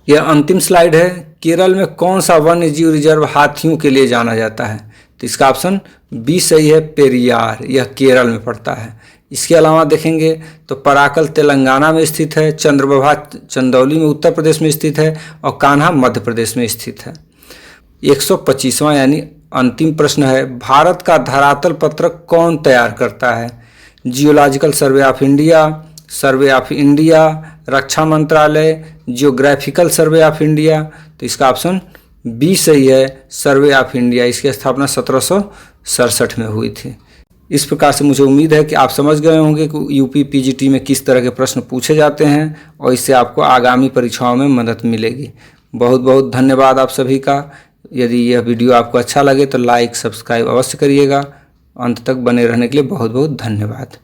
यह अंतिम स्लाइड है। केरल में कौन सा वन्य जीव रिजर्व हाथियों के लिए जाना जाता है? तो इसका ऑप्शन बी सही है, पेरियार। यह केरल में पड़ता है। इसके अलावा देखेंगे तो पराकल तेलंगाना में स्थित है, चंद्रप्रभा चंदौली में उत्तर प्रदेश में स्थित है और कान्हा मध्य प्रदेश में स्थित है। 125वां यानी अंतिम प्रश्न है, भारत का धरातल पत्रक कौन तैयार करता है? Geological survey of India, survey of India, रक्षा मंत्रालय, जियोग्राफिकल सर्वे ऑफ इंडिया। तो इसका ऑप्शन बी सही है, सर्वे ऑफ इंडिया। इसकी स्थापना 1767 में हुई थी। इस प्रकार से मुझे उम्मीद है कि आप समझ गए होंगे कि यूपी पीजीटी में किस तरह के प्रश्न पूछे जाते हैं और इससे आपको आगामी परीक्षाओं में मदद मिलेगी। बहुत बहुत धन्यवाद आप सभी का। यदि यह वीडियो आपको अच्छा लगे तो लाइक सब्सक्राइब अवश्य करिएगा। अंत तक बने रहने के लिए बहुत बहुत धन्यवाद।